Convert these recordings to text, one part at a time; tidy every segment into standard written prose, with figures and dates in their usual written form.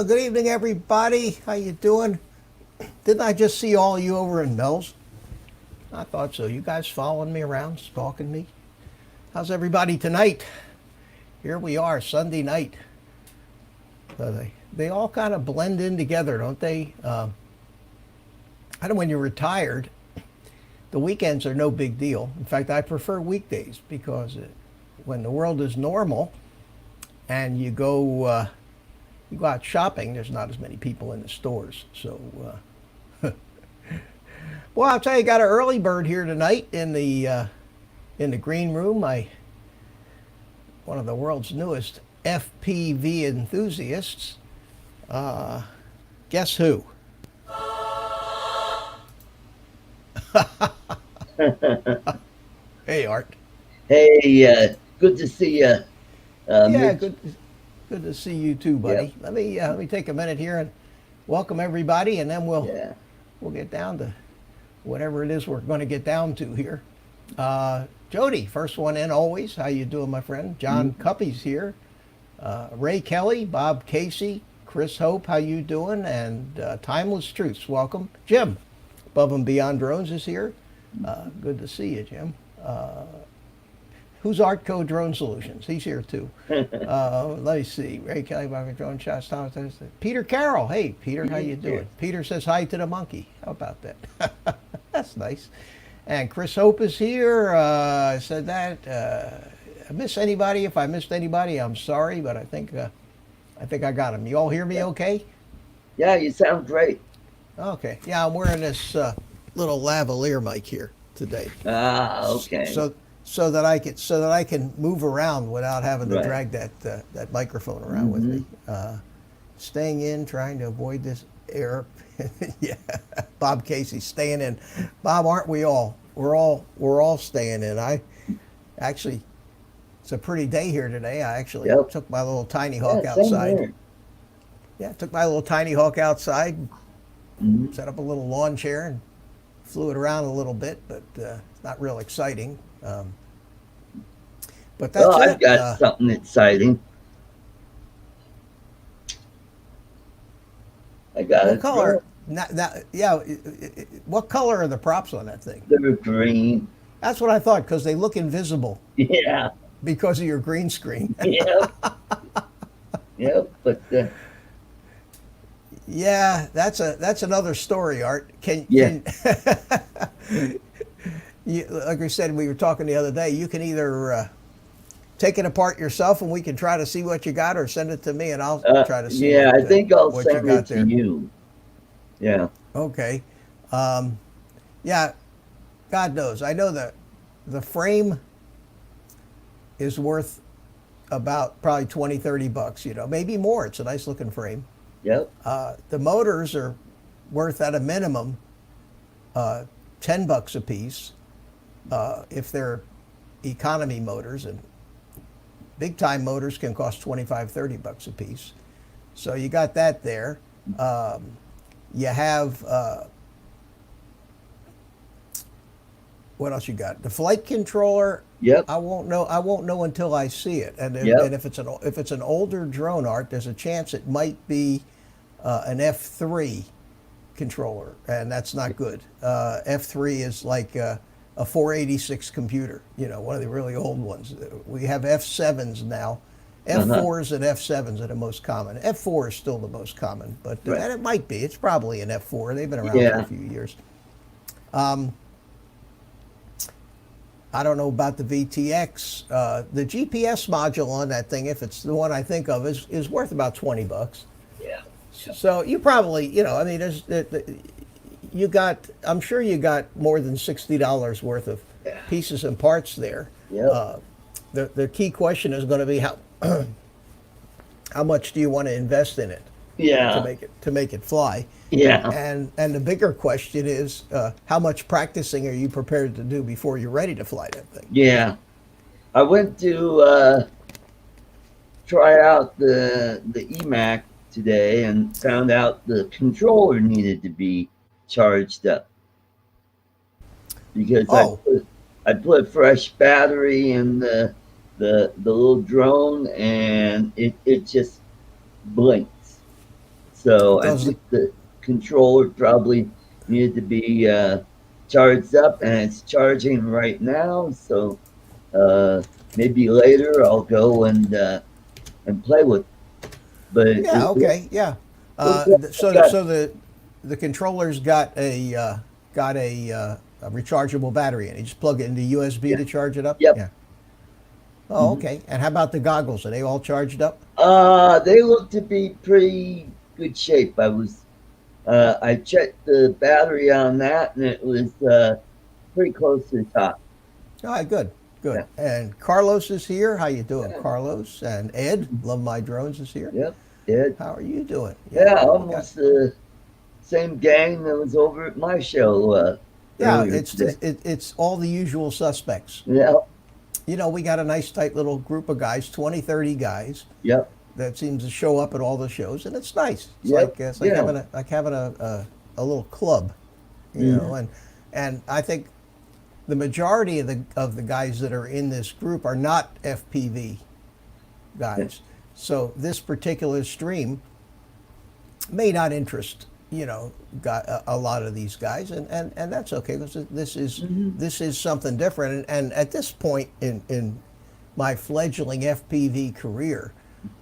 Good evening, everybody. How you doing? Didn't I just see all of you over in Mel's? I thought so. You guys following me around, stalking me? How's everybody tonight? Here we are, Sunday night. They all kind of blend in together, don't they? I know when you're retired, the weekends are no big deal. In fact, I prefer weekdays because when the world is normal and you go out shopping, there's not as many people in the stores. So, well, I'll tell you, got an early bird here tonight in the green room. One of the world's newest FPV enthusiasts. Guess who? Hey, Art. Hey, good to see you. Yeah, good to see you too, buddy. Yep. Let me take a minute here and welcome everybody, and then we'll get down to whatever it is we're going to get down to here. Jody, first one in always. How you doing, my friend? John Cuppy's here. Ray Kelly, Bob Casey, Chris Hope, how you doing? And Timeless Truths, welcome. Jim, Above and Beyond Drones is here. Good to see you, Jim. Who's Artco Drone Solutions? He's here too. Let me see. Ray Kelly, Bob Drone Shots, Thomas. Peter Carroll. Hey, Peter, how you doing? Peter says hi to the monkey. How about that? That's nice. And Chris Hope is here. Said that. I miss anybody? If I missed anybody, I'm sorry, but I think I got him. You all hear me okay? Yeah, you sound great. Okay. Yeah, I'm wearing this little lavalier mic here today. Okay. So that I can move around without having to drag that microphone around with me. Staying in, trying to avoid this air. Yeah. Bob Casey staying in. Bob, aren't we all? We're all staying in. It's a pretty day here today. I actually took my little Tinyhawk outside. Yeah, took my little Tinyhawk outside, set up a little lawn chair and flew it around a little bit, but it's not real exciting. But that's it. I've got something exciting. I got what color? What color are the props on that thing? They're green. That's what I thought, because they look invisible. Yeah. Because of your green screen. Yep. Yep. But yeah, that's another story, Art. Like we said, we were talking the other day. You can either take it apart yourself, and we can try to see what you got, or send it to me, and I'll try to see. Yeah, I think I'll send it to you. Yeah. Okay. Yeah. God knows. I know that the frame is worth about probably $20-$30, you know, maybe more. It's a nice looking frame. Yep. The motors are worth at a minimum $10 a piece if they're economy motors, and big time motors can cost $25-$30 a piece. So you got that there. You have what else you got? The flight controller. Yep. I won't know until I see it. And if it's an older drone, Art, there's a chance it might be an F3 controller, and that's not good. F3 is like a 486 computer, you know, one of the really old ones. We have F7s now. F4s and F7s are the most common. F4 is still the most common, but and it might be. It's probably an F4. They've been around for a few years. I don't know about the VTX. The GPS module on that thing, if it's the one I think of, is worth about $20. Yeah. So you probably, you know, I mean, I'm sure you got more than $60 worth of pieces and parts there. Yeah. The key question is going to be how much do you want to invest in it? Yeah. To make it fly. Yeah. And the bigger question is how much practicing are you prepared to do before you're ready to fly that thing? Yeah. I went to try out the EMAX today and found out the controller needed to be charged up because I put a fresh battery in the little drone and it just blinks. So I Does think the controller probably needed to be charged up, and it's charging right now. So maybe later I'll go and play with it. But yeah, okay, yeah. looks like I So got, the controller's got a rechargeable battery in it. You just plug it into USB yeah, to charge it up. yep. Yeah. Oh, Hmm. okay. And how about the goggles? Are they all charged up? They look to be pretty good shape. I checked the battery on that, and it was pretty close to the top. All right, good, good. Yeah, And Carlos is here. How you doing, yeah, Carlos? And Ed, mhm, Love My Drones is here. yep, did. How are you doing? Yeah, Yeah, we got. almost the same gang that was over at my show Yeah, earlier today. it's all the usual suspects. Yeah, You know, we got a nice tight little group of guys, 20, 30 guys yep, that seems to show up at all the shows, and it's nice. yep, It's like yeah. having a little club, you know. Hmm. And I think the majority of the guys that are in this group are not FPV guys. So this particular stream may not interest, you know, a lot of these guys, and that's okay, because Hmm. this is something different. And at this point in my fledgling FPV career,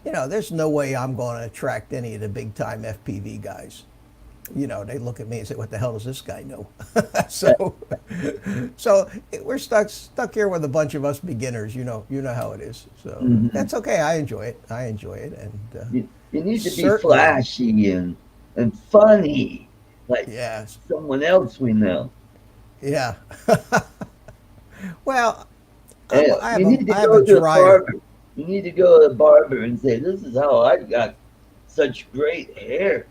you know, there's no way I'm going to attract any of the big time FPV guys. You know, they look at me and say, "What the hell does this guy know?" so, so we're stuck here with a bunch of us beginners. You know how it is. So Hmm. that's okay. I enjoy it. I enjoy it, and You need to be certainly, flashy and funny, like yes, someone else we know. yeah. Well, And you need to I have a go to a dryer. barber. You need to go to a barber and say, "This is how I got such great hair."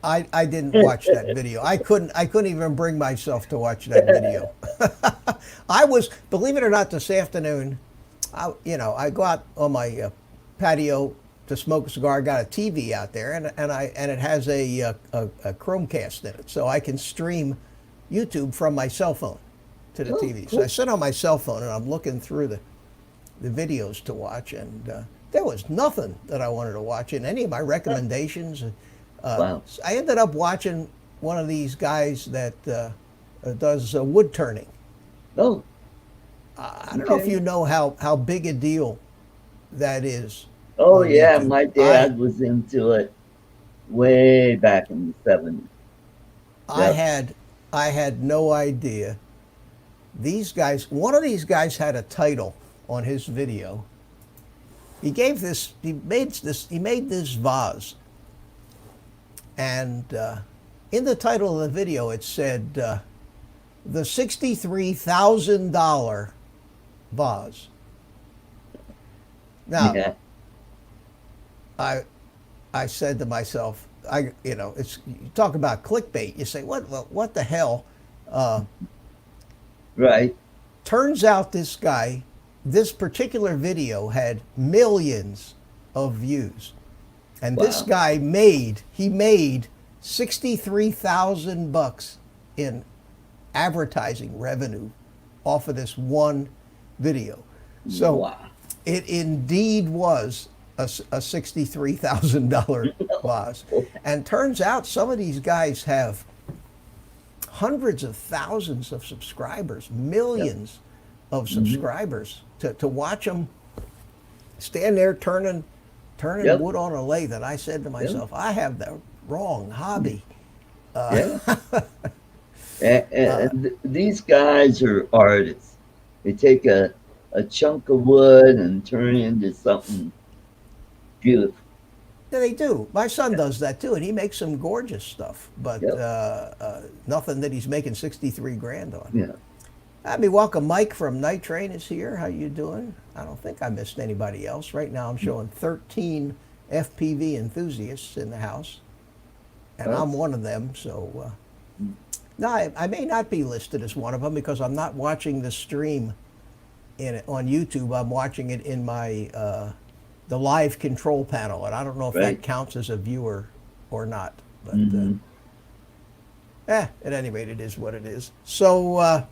I didn't watch that video. I couldn't even bring myself to watch that video. I was, believe it or not, this afternoon, I go out on my patio to smoke a cigar. I got a TV out there, and it has a Chromecast in it, so I can stream YouTube from my cell phone to the Oh, TV. So I cool. sit on my cell phone and I'm looking through the videos to watch, and there was nothing that I wanted to watch in any of my recommendations. Wow. I ended up watching one of these guys that does wood turning. Oh, I don't know if okay. you know how big a deal that is Oh, on yeah. YouTube. My dad was into it way back in the 70s. I Yep. had I had no idea. These guys, one of these guys had a title on his video. He made this vase, and in the title of the video it said the $63,000 vase. Now, Yeah. I I said to myself, it's, you talk about clickbait. You say, what the hell? Right. Turns out this particular video had millions of views, and this Wow. guy made $63,000 in advertising revenue off of this one video. So Wow. it indeed was a $63,000 loss. And turns out some of these guys have hundreds of thousands of subscribers, Yep. millions of Hmm. subscribers. To watch them stand there turning Yep. wood on a lathe, and I said to Yep. myself, I have the wrong hobby. Yeah. And these guys are artists. They take a chunk of wood and turn it into something beautiful. Yeah, they do. My son does that too, and he makes some gorgeous stuff, but Yep. nothing that he's making 63 grand on. Yeah. Let me welcome Mike from Night Train is here. How you doing? I don't think I missed anybody else. Right now I'm showing 13 FPV enthusiasts in the house, and I'm That's, one of them. So no, I may not be listed as one of them because I'm not watching the stream on YouTube. I'm watching it in my the live control panel, and I don't know if that right. counts as a viewer or not. But Hmm. at any rate, it is what it is. So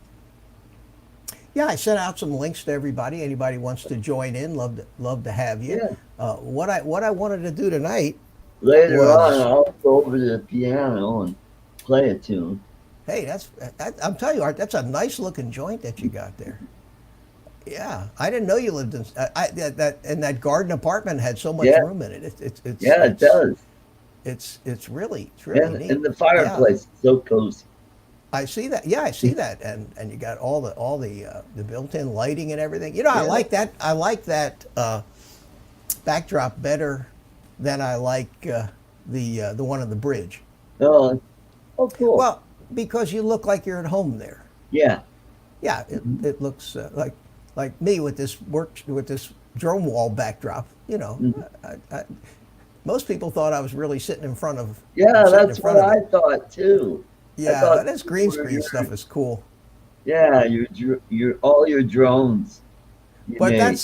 yeah, I sent out some links to everybody. Anybody wants to join in, love to have you. Yeah. What I wanted to do tonight later on, was. I'll go over to the piano and play a tune. Hey, I'm telling you, Art, that's a nice looking joint that you got there. Yeah, I didn't know you lived in that and that garden apartment had so much Yeah, room in it. yeah, it does. It's really Yeah, neat. and the Yeah, fireplace is so cozy. I see that. Yeah, I see that, and you got the built-in lighting and everything. You know, I Yeah. like that. I like that backdrop better than I like the one on the bridge. Oh, oh, cool. Well, because you look like you're at home there. Yeah. Yeah, Mhm. it looks like me with this drone wall backdrop. You know, Mhm. most people thought I was really sitting in front of. I'm Yeah, sitting in that's front what of I it. thought too. I Yeah, thought this these green were screen your, stuff is cool. yeah, your all your drones you But made.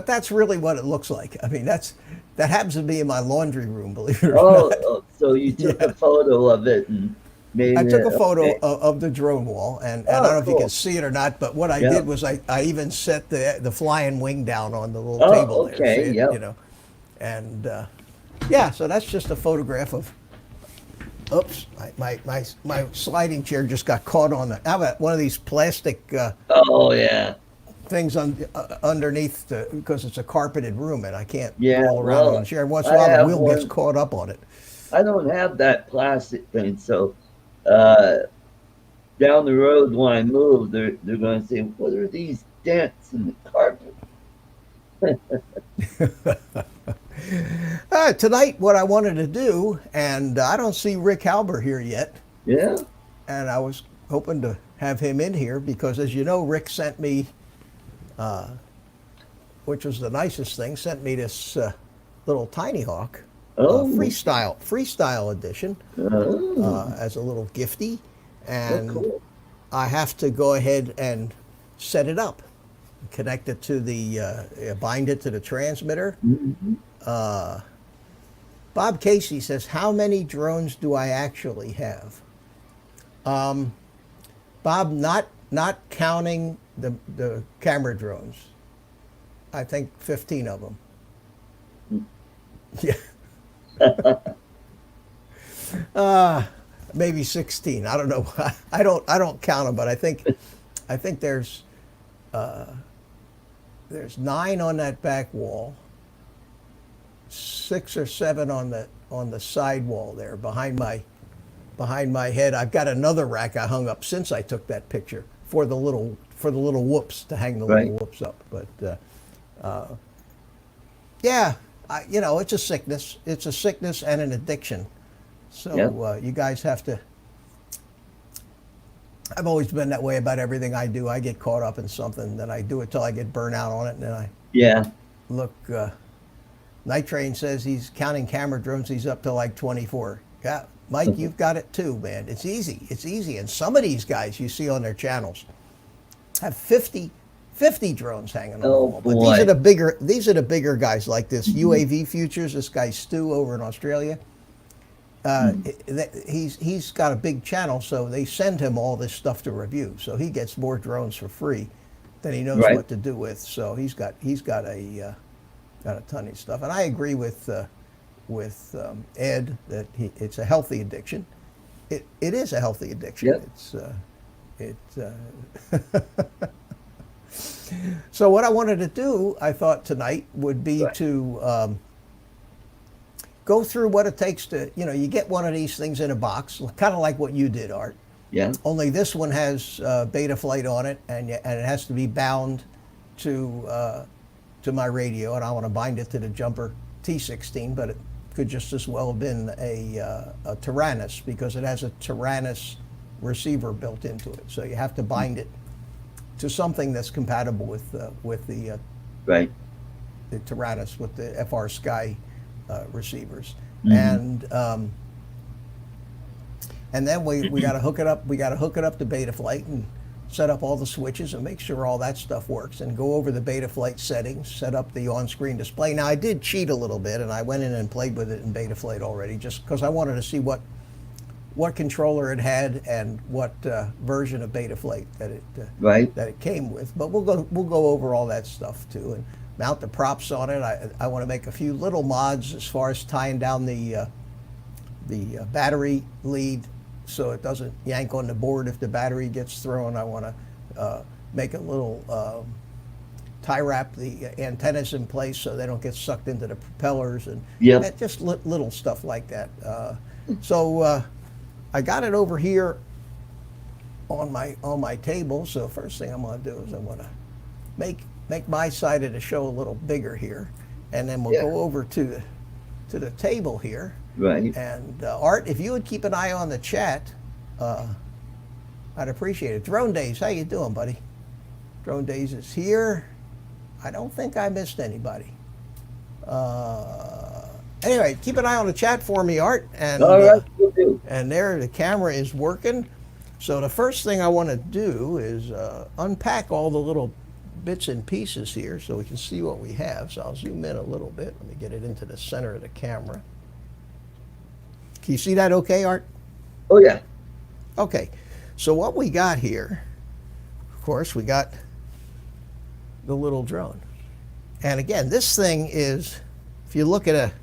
that's really what it looks like. I mean, that happens to be in my laundry room, believe it or Oh, not. oh, so you took a Yeah. photo of it and made I took it. a photo Okay. of the drone wall, and I don't Oh, know if you can cool. see it or not, but what I did Yep. was I even set the flying wing down on the little table Oh, there. See okay. it, you Yep. know, and yeah, so that's just a photograph of. Oops, my sliding chair just got caught on the. How about one of these plastic Oh, yeah. things underneath because it's a carpeted room and I can't Yeah. roll around on the Well, chair. And once in I a while, the have wheel gets one. caught up on it. I don't have that plastic thing, so uh, down the road when I move, they're going to say, "What are these dents in the carpet?" Tonight, what I wanted to do, and I don't see Rick Halbur here yet, Yeah. and I was hoping to have him in here because, as you know, Rick sent me, which was the nicest thing, sent me this little Tinyhawk Oh. freestyle edition Oh. as a little gifty, Oh, and cool. I have to go ahead and set it up, connect it to bind it to the transmitter. Mhm. Bob Casey says, "How many drones do I actually have?" Bob, not counting the camera drones. I think 15 of them. Yeah, maybe 16. I don't know. I don't count them, but I think there's 9 on that back wall, 6 or 7 on the side wall there behind my head. I've got another rack I hung up since I took that picture for the little whoops to hang the little Right. whoops up. But yeah, it's a sickness. It's a sickness and an addiction. Yep. So you guys have to. I've always been that way about everything I do. I get caught up in something, then I do it till I get burnt out on it, and then I Yeah. look. Night Train says he's counting camera drones. He's up to like 24. Yeah, Mike, you've got it too, man. It's easy. It's easy. And some of these guys you see on their channels have 50 drones hanging on the Oh wall. But these are boy. the bigger guys like this Mhm. UAV Futures. This guy Stu over in Australia. Mhm. He's got a big channel, so they send him all this stuff to review. So he gets more drones for free than he knows Right. what to do with. So he's got a ton of stuff. And I agree with Ed that it's a healthy addiction. It is a healthy addiction. Yep. So what I wanted to do, I thought tonight would be Right. to go through what it takes to, you get one of these things in a box, kind of like what you did, Art. Yeah. Only this one has Betaflight on it, and it has to be bound to my radio, and I want to bind it to the jumper T16, but it could just as well have been a Tyrannus because it has a Tyrannus receiver built into it. So you have to bind it to something that's compatible with Right. the Tyrannus with the FR Sky receivers, Mhm. and then we got to hook it up. We got to hook it up to Betaflight and set up all the switches and make sure all that stuff works, and go over the Betaflight settings, set up the on-screen display. Now I did cheat a little bit, and I went in and played with it in Betaflight already, just because I wanted to see what controller it had and what version of Betaflight Right. that it came with. But we'll go over all that stuff too, and mount the props on it. I want to make a few little mods as far as tying down the battery lead so it doesn't yank on the board if the battery gets thrown. I want to make a little tie wrap the antennas in place so they don't get sucked into the propellers, and just little stuff like that. So I got it over here on my table. So first thing I'm going to do is I'm going to make my side of the show a little bigger here, and then we'll go over to the table here. Right. And Art, if you would keep an eye on the chat, I'd appreciate it. Drone Days, how you doing, buddy? Drone Days is here. I don't think I missed anybody. Anyway, keep an eye on the chat for me, Art. And, all right, we'll do. And there, the camera is working. So the first thing I want to do is unpack all the little bits and pieces here so we can see what we have. So I'll zoom in a little bit. Let me get it into the center of the camera. Can you see that okay, Art? Oh, yeah. Okay. So what we got here, of course, we got the little drone. And again, this thing is, if you look at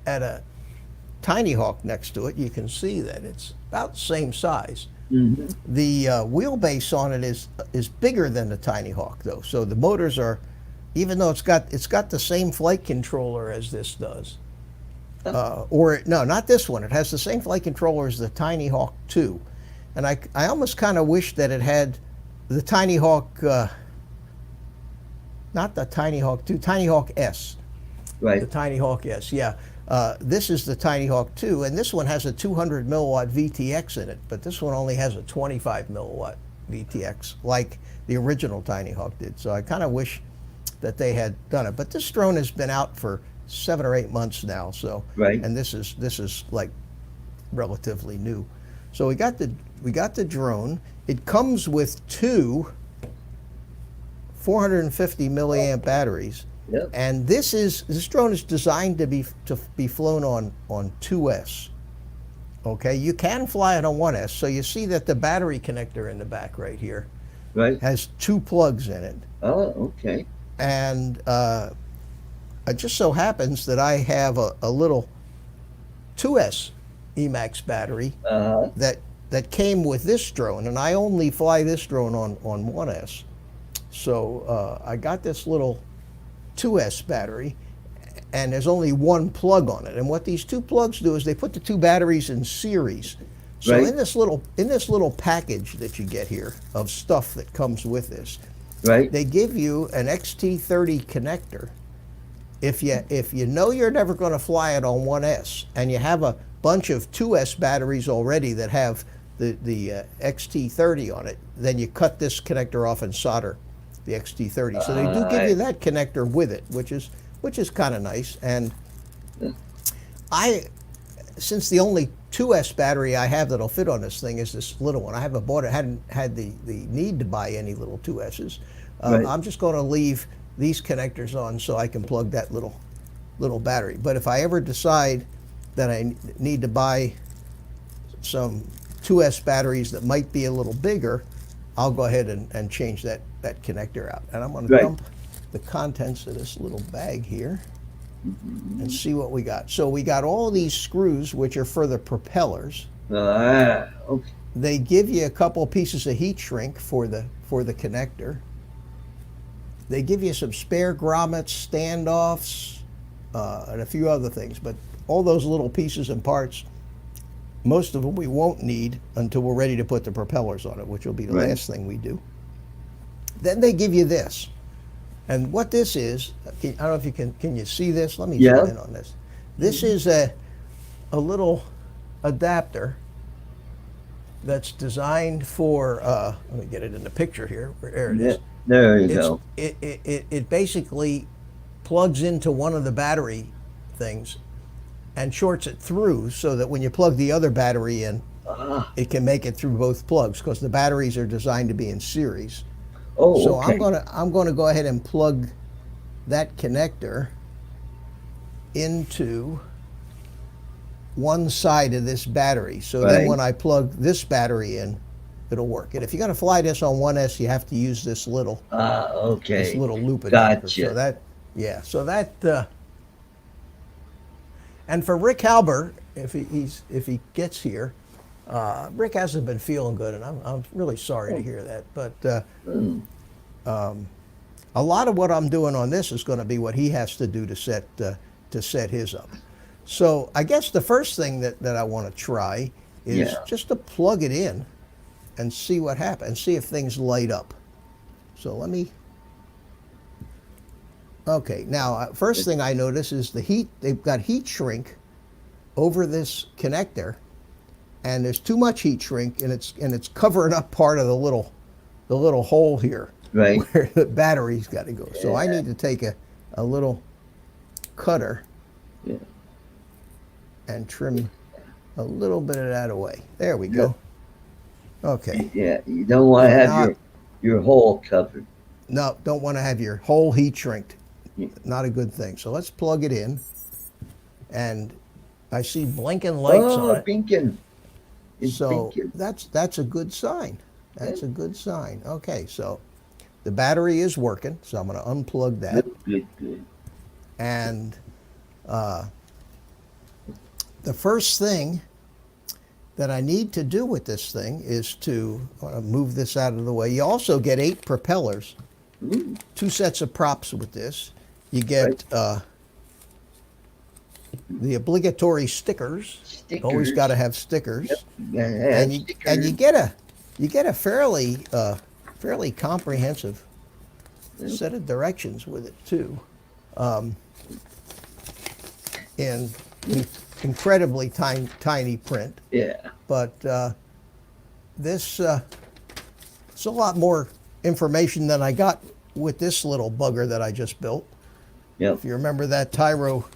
a Tinyhawk next to it, you can see that it's about the same size. Mm-hmm. The wheelbase on it is bigger than the Tinyhawk, though. So the motors are, even though it's got the same flight controller as this does, or no, not this one. It has the same flight controller as the Tinyhawk 2, and I almost kind of wish that it had the Tinyhawk, not the Tinyhawk 2, Tinyhawk S. Right. The Tinyhawk S, yeah. This is the Tinyhawk 2, and this one has a 200 milliwatt VTX in it, but this one only has a 25 milliwatt VTX, like the original Tinyhawk did. So I kind of wish that they had done it. But this drone has been out for 7 or 8 months now, so right. And this is like relatively new. So we got the drone. It comes with two 450 milliamp batteries. Yep. And this drone is designed to be flown on 2S. Okay, you can fly it on 1S. So you see that the battery connector in the back right here has 2 plugs in it. Oh, okay. And it just so happens that I have a little 2S EMAX battery that came with this drone, and I only fly this drone on 1S. So I got this little 2S battery, and there's only 1 plug on it. And what these 2 plugs do is they put the 2 batteries in series. So in this little package that you get here of stuff that comes with this, they give you an XT30 connector. If you know you're never going to fly it on 1S, and you have a bunch of 2S batteries already that have the XT30 on it, then you cut this connector off and solder the XT30. So they do give you that connector with it, which is kind of nice. And since the only 2S battery I have that'll fit on this thing is this little one, I haven't bought it, hadn't had the need to buy any little 2Ss. I'm just going to leave these connectors on so I can plug that little battery. But if I ever decide that I need to buy some 2S batteries that might be a little bigger, I'll go ahead and change that connector out. And I'm going to dump the contents of this little bag here and see what we got. So we got all these screws, which are for the propellers. Okay. They give you a couple pieces of heat shrink for the connector. They give you some spare grommets, standoffs, and a few other things. But all those little pieces and parts, most of them we won't need until we're ready to put the propellers on it, which will be the last thing we do. Then they give you this. And what this is, I don't know if you can you see this? Let me zoom in on this. This is a little adapter that's designed for, let me get it in the picture here. There it is. There you go. It basically plugs into one of the battery things and shorts it through so that when you plug the other battery in, it can make it through both plugs, because the batteries are designed to be in series. Oh, so okay. I'm gonna go ahead and plug that connector into one side of this battery. So then when I plug this battery in, it'll work. And if you're going to fly this on 1S, you have to use this little Okay. this little loop adapter. Gotcha. So that, yeah, so that. And for Rick Halbur, if he gets here, Rick hasn't been feeling good, and I'm really sorry to hear that. But a lot of what I'm doing on this is going to be what he has to do to set his up. So I guess the first thing that I want to try is just to plug it in and see what happens, and see if things light up. So let me. Okay, now first thing I notice is the heat. They've got heat shrink over this connector, and there's too much heat shrink, and it's covering up part of the little hole here, right, where the battery's got to go. So I need to take a little cutter and trim a little bit of that away. There we go. Okay. Yeah, you don't want to have your hole covered. No, don't want to have your whole heat shrinked. Not a good thing. So let's plug it in, and I see blinking lights on it. Blinking. So that's a good sign. That's a good sign. Okay, so the battery is working, so I'm going to unplug that. Good. And the first thing that I need to do with this thing is to move this out of the way. You also get 8 propellers, 2 sets of props with this. You get the obligatory stickers. Always got to have stickers. And you get a fairly comprehensive set of directions with it too, in incredibly tiny print. Yeah. But this it's a lot more information than I got with this little bugger that I just built. Yep. If you remember, that Tyro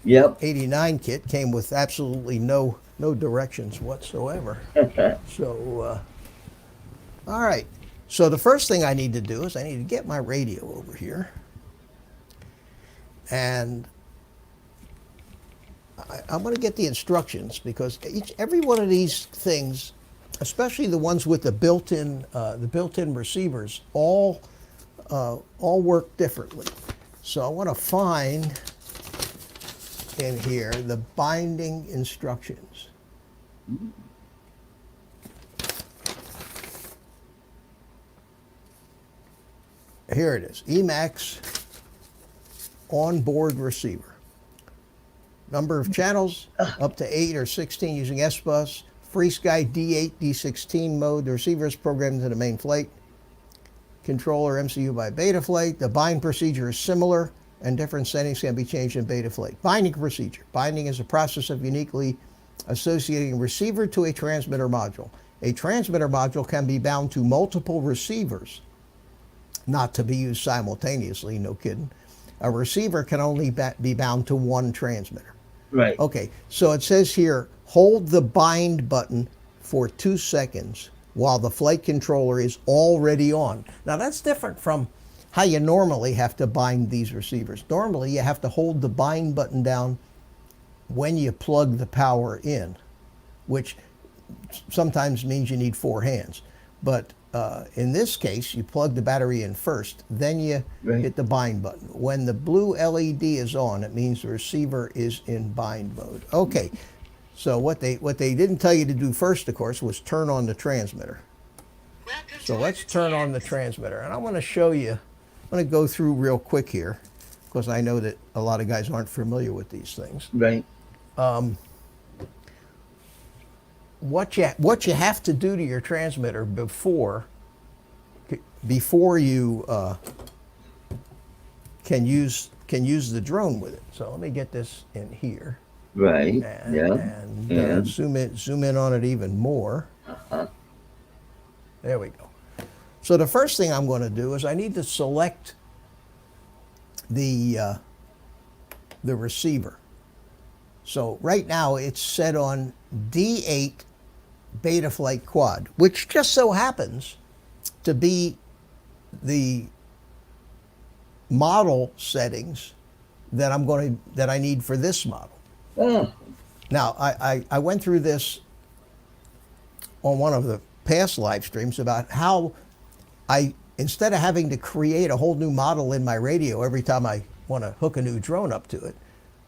Yep. 89 kit came with absolutely no directions whatsoever. So, all right. So the first thing I need to do is I need to get my radio over here. And I'm going to get the instructions, because every one of these things, especially the ones with the built-in receivers, all work differently. So I want to find in here the binding instructions. Here it is, EMAX onboard receiver. Number of channels, up to 8 or 16 using S-Bus. FreeSky D8, D16 mode. The receiver is programmed into the main flight. Controller MCU by Betaflight. The bind procedure is similar, and different settings can be changed in Betaflight. Binding procedure. Binding is a process of uniquely associating a receiver to a transmitter module. A transmitter module can be bound to multiple receivers, not to be used simultaneously, no kidding. A receiver can only be bound to one transmitter. Right. Okay, so it says here, hold the bind button for 2 seconds while the flight controller is already on. Now that's different from how you normally have to bind these receivers. Normally you have to hold the bind button down when you plug the power in, which sometimes means you need 4 hands. But in this case, you plug the battery in first, then you hit the bind button. When the blue LED is on, it means the receiver is in bind mode. Okay, so what they didn't tell you to do first, of course, was turn on the transmitter. So let's turn on the transmitter, and I want to show you. I'm going to go through real quick here, because I know that a lot of guys aren't familiar with these things. Right. What you have to do to your transmitter before you can use the drone with it. So let me get this in here. Right. And zoom in on it even more. There we go. So the first thing I'm going to do is I need to select the receiver. So right now it's set on D8 Betaflight quad, which just so happens to be the model settings that I need for this model. Oh. Now I went through this on one of the past live streams about how instead of having to create a whole new model in my radio every time I want to hook a new drone up to it,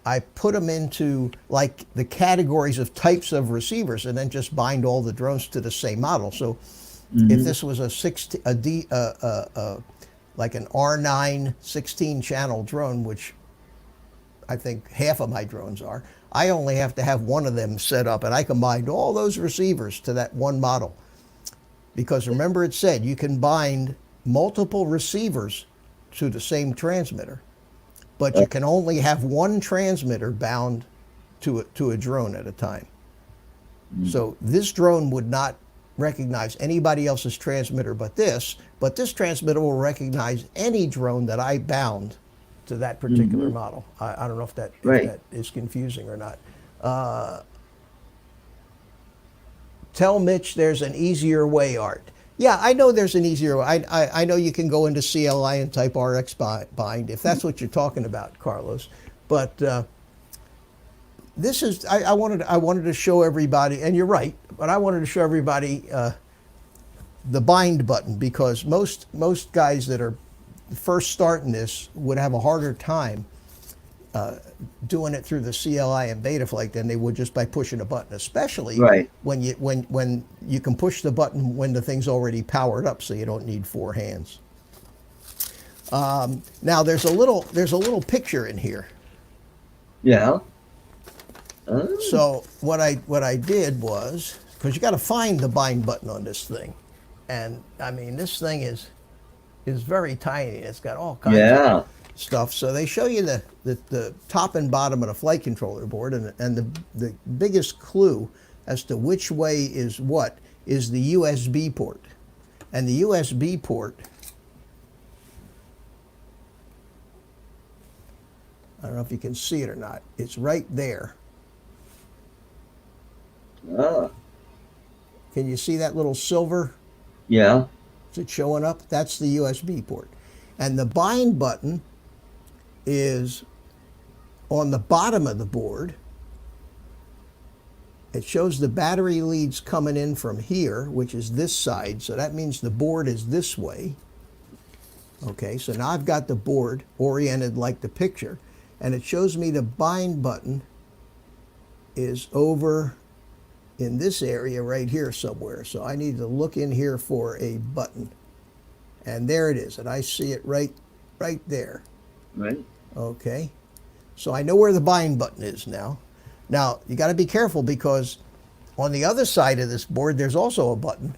I put them into like the categories of types of receivers and then just bind all the drones to the same model. So if this was like an R9 16 channel drone, which I think half of my drones are, I only have to have one of them set up and I can bind all those receivers to that one model. Because remember it said you can bind multiple receivers to the same transmitter, but you can only have one transmitter bound to a drone at a time. So this drone would not recognize anybody else's transmitter but this transmitter will recognize any drone that I bound to that particular model. I don't know if that is confusing or not. Tell Mitch there's an easier way, Art. Yeah, I know there's an easier way. I know you can go into CLI and type RX bind if that's what you're talking about, Carlos. But this is I wanted to show everybody, and you're right, but I wanted to show everybody the bind button, because most guys that are first starting this would have a harder time doing it through the CLI and Betaflight than they would just by pushing a button, especially when you can push the button when the thing's already powered up, so you don't need four hands. Now there's a little picture in here. Yeah. So what I did was, because you got to find the bind button on this thing, and I mean this thing is very tiny. It's got all kinds of stuff. So they show you the top and bottom of the flight controller board, and the biggest clue as to which way is what is the USB port. And the USB port, I don't know if you can see it or not, it's right there. Can you see that little silver? Yeah. Is it showing up? That's the USB port. And the bind button is on the bottom of the board. It shows the battery leads coming in from here, which is this side. So that means the board is this way. Okay, so now I've got the board oriented like the picture. And it shows me the bind button is over in this area right here somewhere. So I need to look in here for a button. And there it is. And I see it right there. Right. Okay. So I know where the bind button is now. Now, you got to be careful, because on the other side of this board, there's also a button.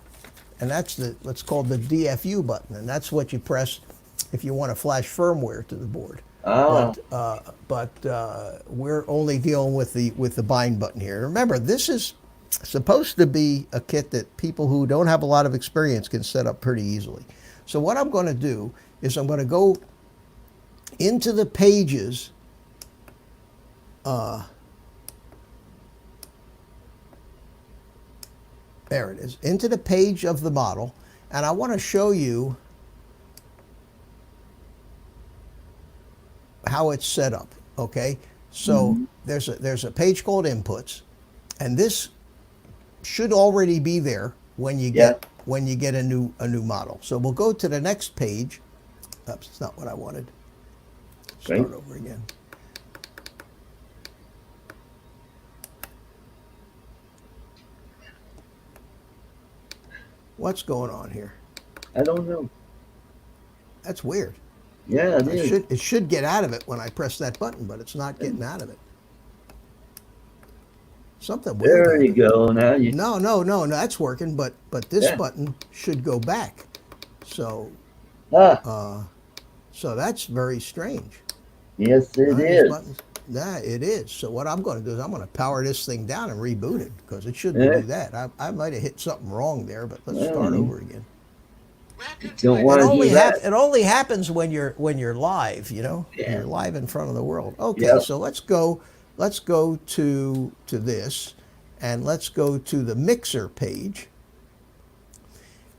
And that's what's called the DFU button. And that's what you press if you want to flash firmware to the board. But we're only dealing with the bind button here. Remember, this is supposed to be a kit that people who don't have a lot of experience can set up pretty easily. So what I'm going to do is I'm going to go into the pages there it is, into the page of the model, and I want to show you how it's set up. Okay, so there's a page called inputs, and this should already be there when you get a new model. So we'll go to the next page. Oops, it's not what I wanted. Start over again. What's going on here? I don't know. That's weird. Yeah, it should get out of it when I press that button, but it's not getting out of it. Something weird. There you go. Now you. No, that's working, but this button should go back. So, so that's very strange. Yes, it is. Yeah, it is. So what I'm going to do is I'm going to power this thing down and reboot it, because it shouldn't do that. I might have hit something wrong there, but let's start over again. Don't want to do that. It only happens when you're live, you know. Yeah. You're live in front of the world. Okay, so let's go to this, and let's go to the mixer page.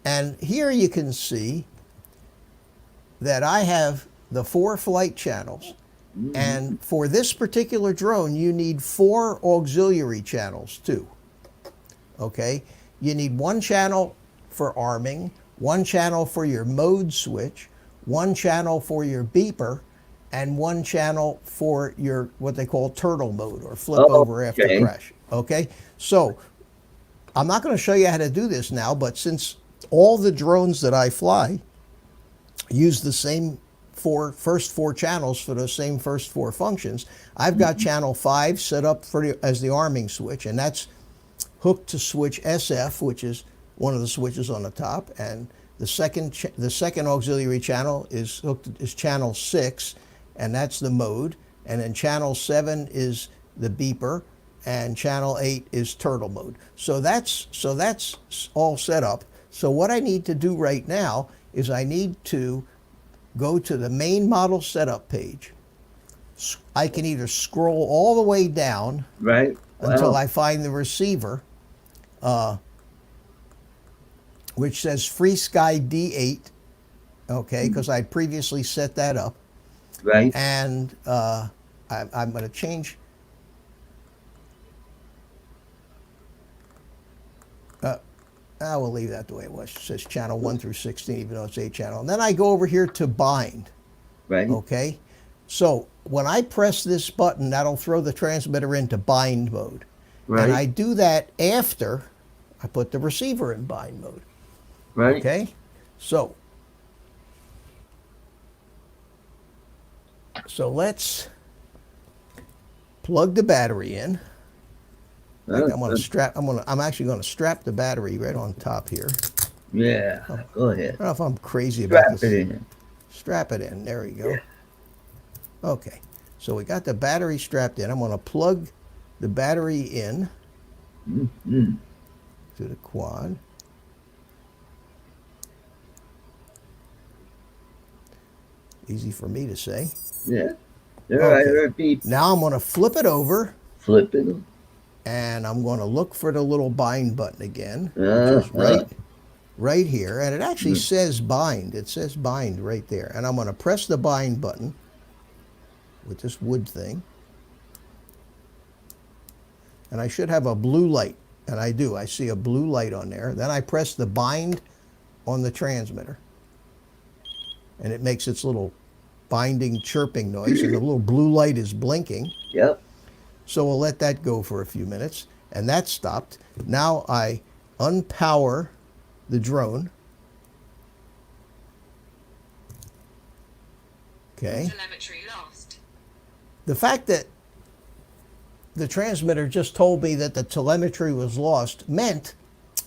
And here you can see that I have the 4 flight channels. And for this particular drone, you need 4 auxiliary channels too. Okay, you need one channel for arming, 1 channel for your mode switch, 1 channel for your beeper, and 1 channel for your what they call turtle mode or flip over after crash. Okay, so I'm not going to show you how to do this now, but since all the drones that I fly use the same first four channels for those same first 4 functions, I've got channel 5 set up as the arming switch, and that's hooked to switch SF, which is one of the switches on the top, and the second auxiliary channel is channel 6, and that's the mode, and then channel 7 is the beeper, and channel 8 is turtle mode. So that's all set up. So what I need to do right now is I need to go to the main model setup page. I can either scroll all the way down until I find the receiver, which says FreeSky D8, okay, because I previously set that up. Right. And I'm going to change. I will leave that the way it was. It says channel 1 through 16, even though it's 8 channel. And then I go over here to bind. Right. Okay. So when I press this button, that'll throw the transmitter into bind mode. Right. And I do that after I put the receiver in bind mode. Right. Okay. So let's plug the battery in. I'm actually going to strap the battery right on top here. Yeah. Go ahead. I don't know if I'm crazy about this. Strap it in. Strap it in. There we go. Yeah. Okay. So we got the battery strapped in. I'm going to plug the battery in to the quad. Easy for me to say. Yeah. There, I heard beep. Now I'm going to flip it over. Flip it. And I'm going to look for the little bind button again, which is right here. And it actually says bind. It says bind right there. And I'm going to press the bind button with this wood thing. And I should have a blue light. And I do. I see a blue light on there. Then I press the bind on the transmitter. And it makes its little binding chirping noise. And the little blue light is blinking. Yep. So we'll let that go for a few minutes, and that stopped. Now I unpower the drone. Okay. Telemetry lost. The fact that the transmitter just told me that the telemetry was lost meant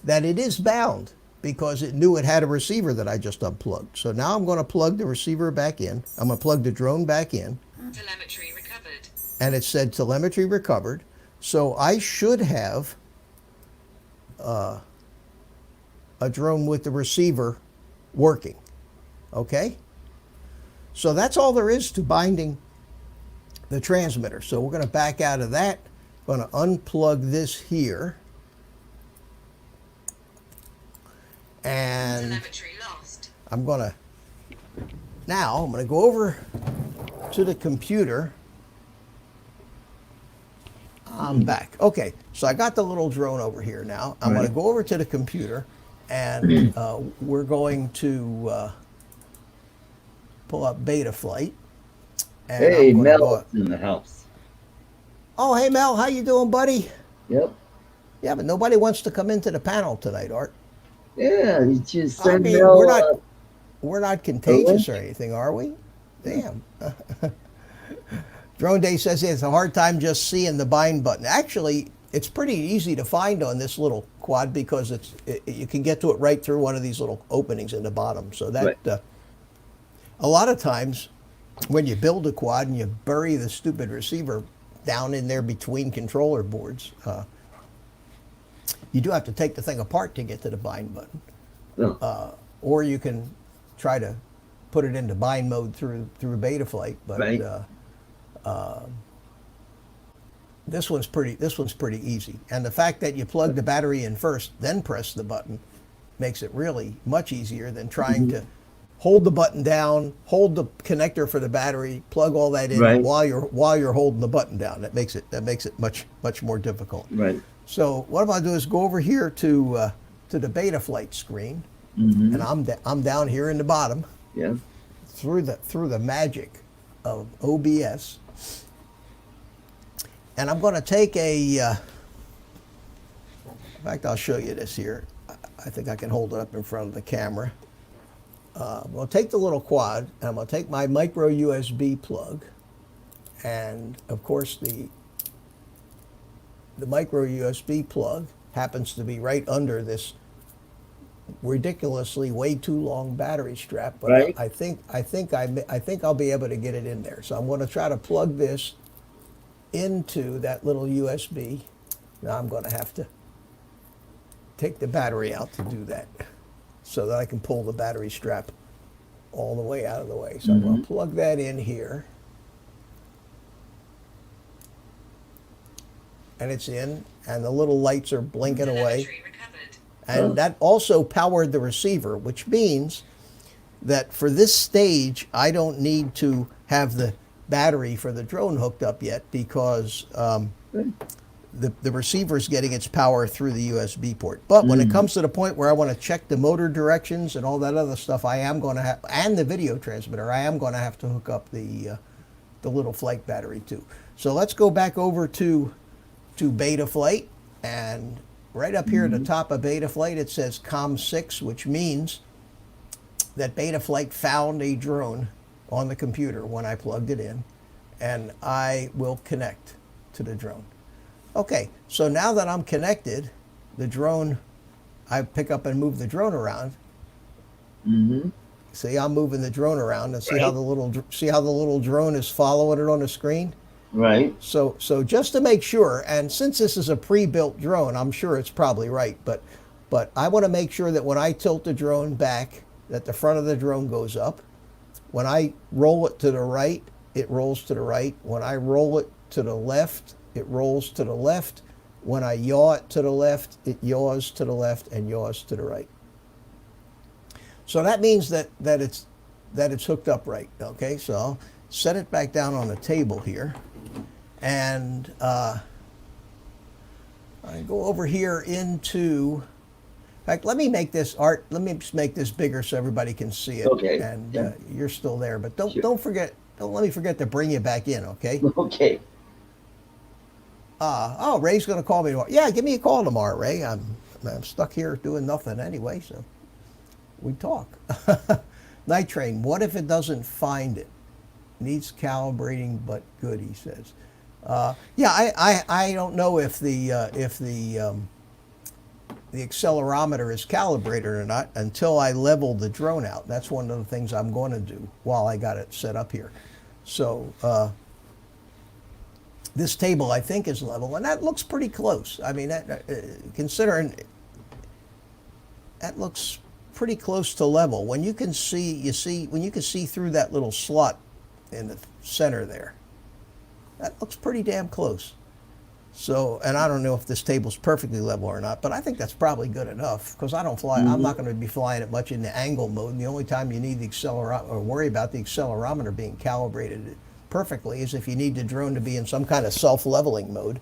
that it is bound because it knew it had a receiver that I just unplugged. So now I'm going to plug the receiver back in. I'm going to plug the drone back in. Telemetry recovered. And it said telemetry recovered. So I should have a drone with the receiver working. Okay? So that's all there is to binding the transmitter. So we're going to back out of that. I'm going to unplug this here. And telemetry lost. I'm going to go over to the computer. I'm back. Okay, so I got the little drone over here now. I'm going to go over to the computer, and we're going to pull up Betaflight. And hey, Mel's in the house. Oh, hey, Mel. How you doing, buddy? Yep. Yeah, but nobody wants to come into the panel tonight, Art. Yeah, you just send Mel. We're not contagious or anything, are we? Damn. Drone Day says it's a hard time just seeing the bind button. Actually, it's pretty easy to find on this little quad because you can get to it right through one of these little openings in the bottom. So that a lot of times when you build a quad and you bury the stupid receiver down in there between controller boards, you do have to take the thing apart to get to the bind button. Or you can try to put it into bind mode through Betaflight, but this one's pretty easy. And the fact that you plug the battery in first, then press the button, makes it really much easier than trying to hold the button down, hold the connector for the battery, plug all that in while you're holding the button down. That makes it much more difficult. Right. So what I'm going to do is go over here to to the Betaflight screen, Mm-hmm. and I'm down here in the bottom Yeah. through the magic of OBS, and I'm going to take a. In fact, I'll show you this here. I think I can hold it up in front of the camera. I'm going to take the little quad, and I'm going to take my micro USB plug, and of course the micro USB plug happens to be right under this ridiculously way too long battery strap, but Right. I think I'll be able to get it in there. So I'm going to try to plug this into that little USB. Now I'm going to have to take the battery out to do that, so that I can pull the battery strap all the way out of the way. So I'm going to plug that in here, and it's in, and the little lights are blinking away. Telemetry recovered. And that also powered the receiver, which means that for this stage, I don't need to have the battery for the drone hooked up yet, because the receiver is getting its power through the USB port. But when it comes to the point where I want to check the motor directions and all that other stuff, I am going to have, and the video transmitter, I am going to have to hook up the little flight battery too. So let's go back over to Betaflight, and right up here at the top of Betaflight, it says COM6, which means that Betaflight found a drone on the computer when I plugged it in, and I will connect to the drone. Okay, so now that I'm connected, the drone, I pick up and move the drone around. Mm-hmm. See, I'm moving the drone around, and see how the little drone is following it on the screen. Right. So just to make sure, and since this is a pre-built drone, I'm sure it's probably right, but I want to make sure that when I tilt the drone back, that the front of the drone goes up. When I roll it to the right, it rolls to the right. When I roll it to the left, it rolls to the left. When I yaw it to the left, it yaws to the left and yaws to the right. So that means that it's hooked up right. Okay, so I'll set it back down on the table here, and I go over here into. In fact, let me make this art. Let me just make this bigger so everybody can see it. Okay. And you're still there, but don't forget. Don't let me forget to bring you back in. Okay. Okay. Oh, Ray's going to call me tomorrow. Yeah, give me a call tomorrow, Ray. I'm stuck here doing nothing anyway, so we talk. Night Train, what if it doesn't find it? Needs calibrating, but good, he says. Yeah, I don't know if the accelerometer is calibrated or not until I level the drone out. That's one of the things I'm going to do while I got it set up here. So this table, I think, is level, and that looks pretty close. I mean, considering that looks pretty close to level. When you can see, when you can see through that little slot in the center there, that looks pretty damn close. So, and I don't know if this table's perfectly level or not, but I think that's probably good enough, because I don't fly. I'm not going to be flying it much in the angle mode. And the only time you need the accelerometer or worry about the accelerometer being calibrated perfectly is if you need the drone to be in some kind of self-leveling mode.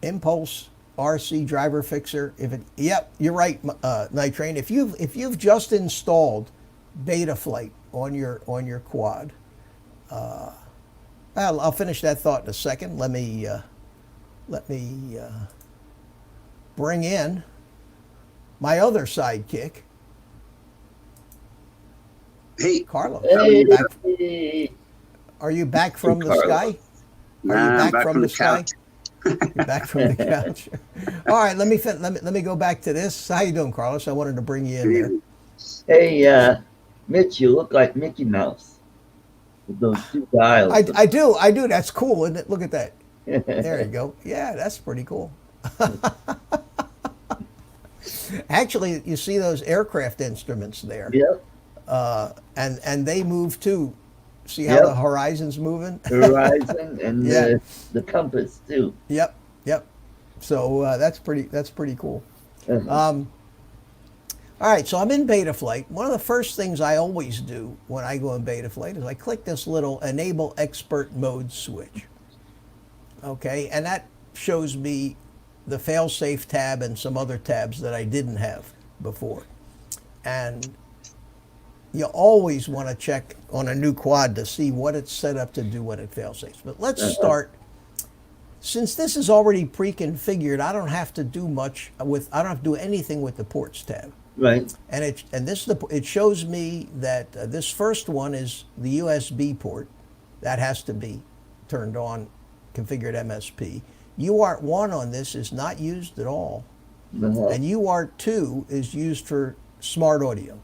Impulse RC driver fixer. Yep, you're right, Night Train. If you've just installed Betaflight on your quad. I'll finish that thought in a second. Let me bring in my other sidekick. Hey, Carlos. Hey. Are you back from the sky? I'm back from the couch. You're back from the couch. All right, let me go back to this. How you doing, Carlos? I wanted to bring you in there. Hey, Mitch, you look like Mickey Mouse with those two dials. I do. That's cool, isn't it? Look at that. There you go. Yeah, that's pretty cool. Actually, you see those aircraft instruments there. Yep. And they move too. See how the horizon's moving? Horizon and the compass too. Yep. So that's pretty cool. All right, so I'm in Betaflight. One of the first things I always do when I go in Betaflight is I click this little Enable Expert Mode switch. Okay, and that shows me the fail-safe tab and some other tabs that I didn't have before. And you always want to check on a new quad to see what it's set up to do when it fail-safes. But let's start. Since this is already pre-configured, I don't have to do much with. I don't have to do anything with the ports tab. Right. And it shows me that this first one is the USB port. That has to be turned on, configured MSP. UART1 on this is not used at all. And UART2 is used for smart audio,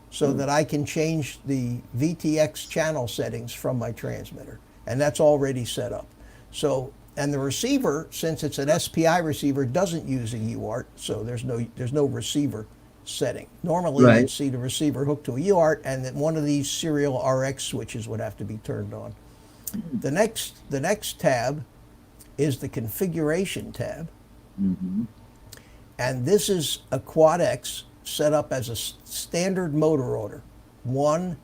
so that I can change the VTX channel settings from my transmitter. And that's already set up. So, and the receiver, since it's an SPI receiver, doesn't use a UART, so there's no receiver setting. Normally you'd see the receiver hooked to a UART, and then one of these serial RX switches would have to be turned on. The next tab is the configuration tab. And this is a Quad X set up as a standard motor order: 1,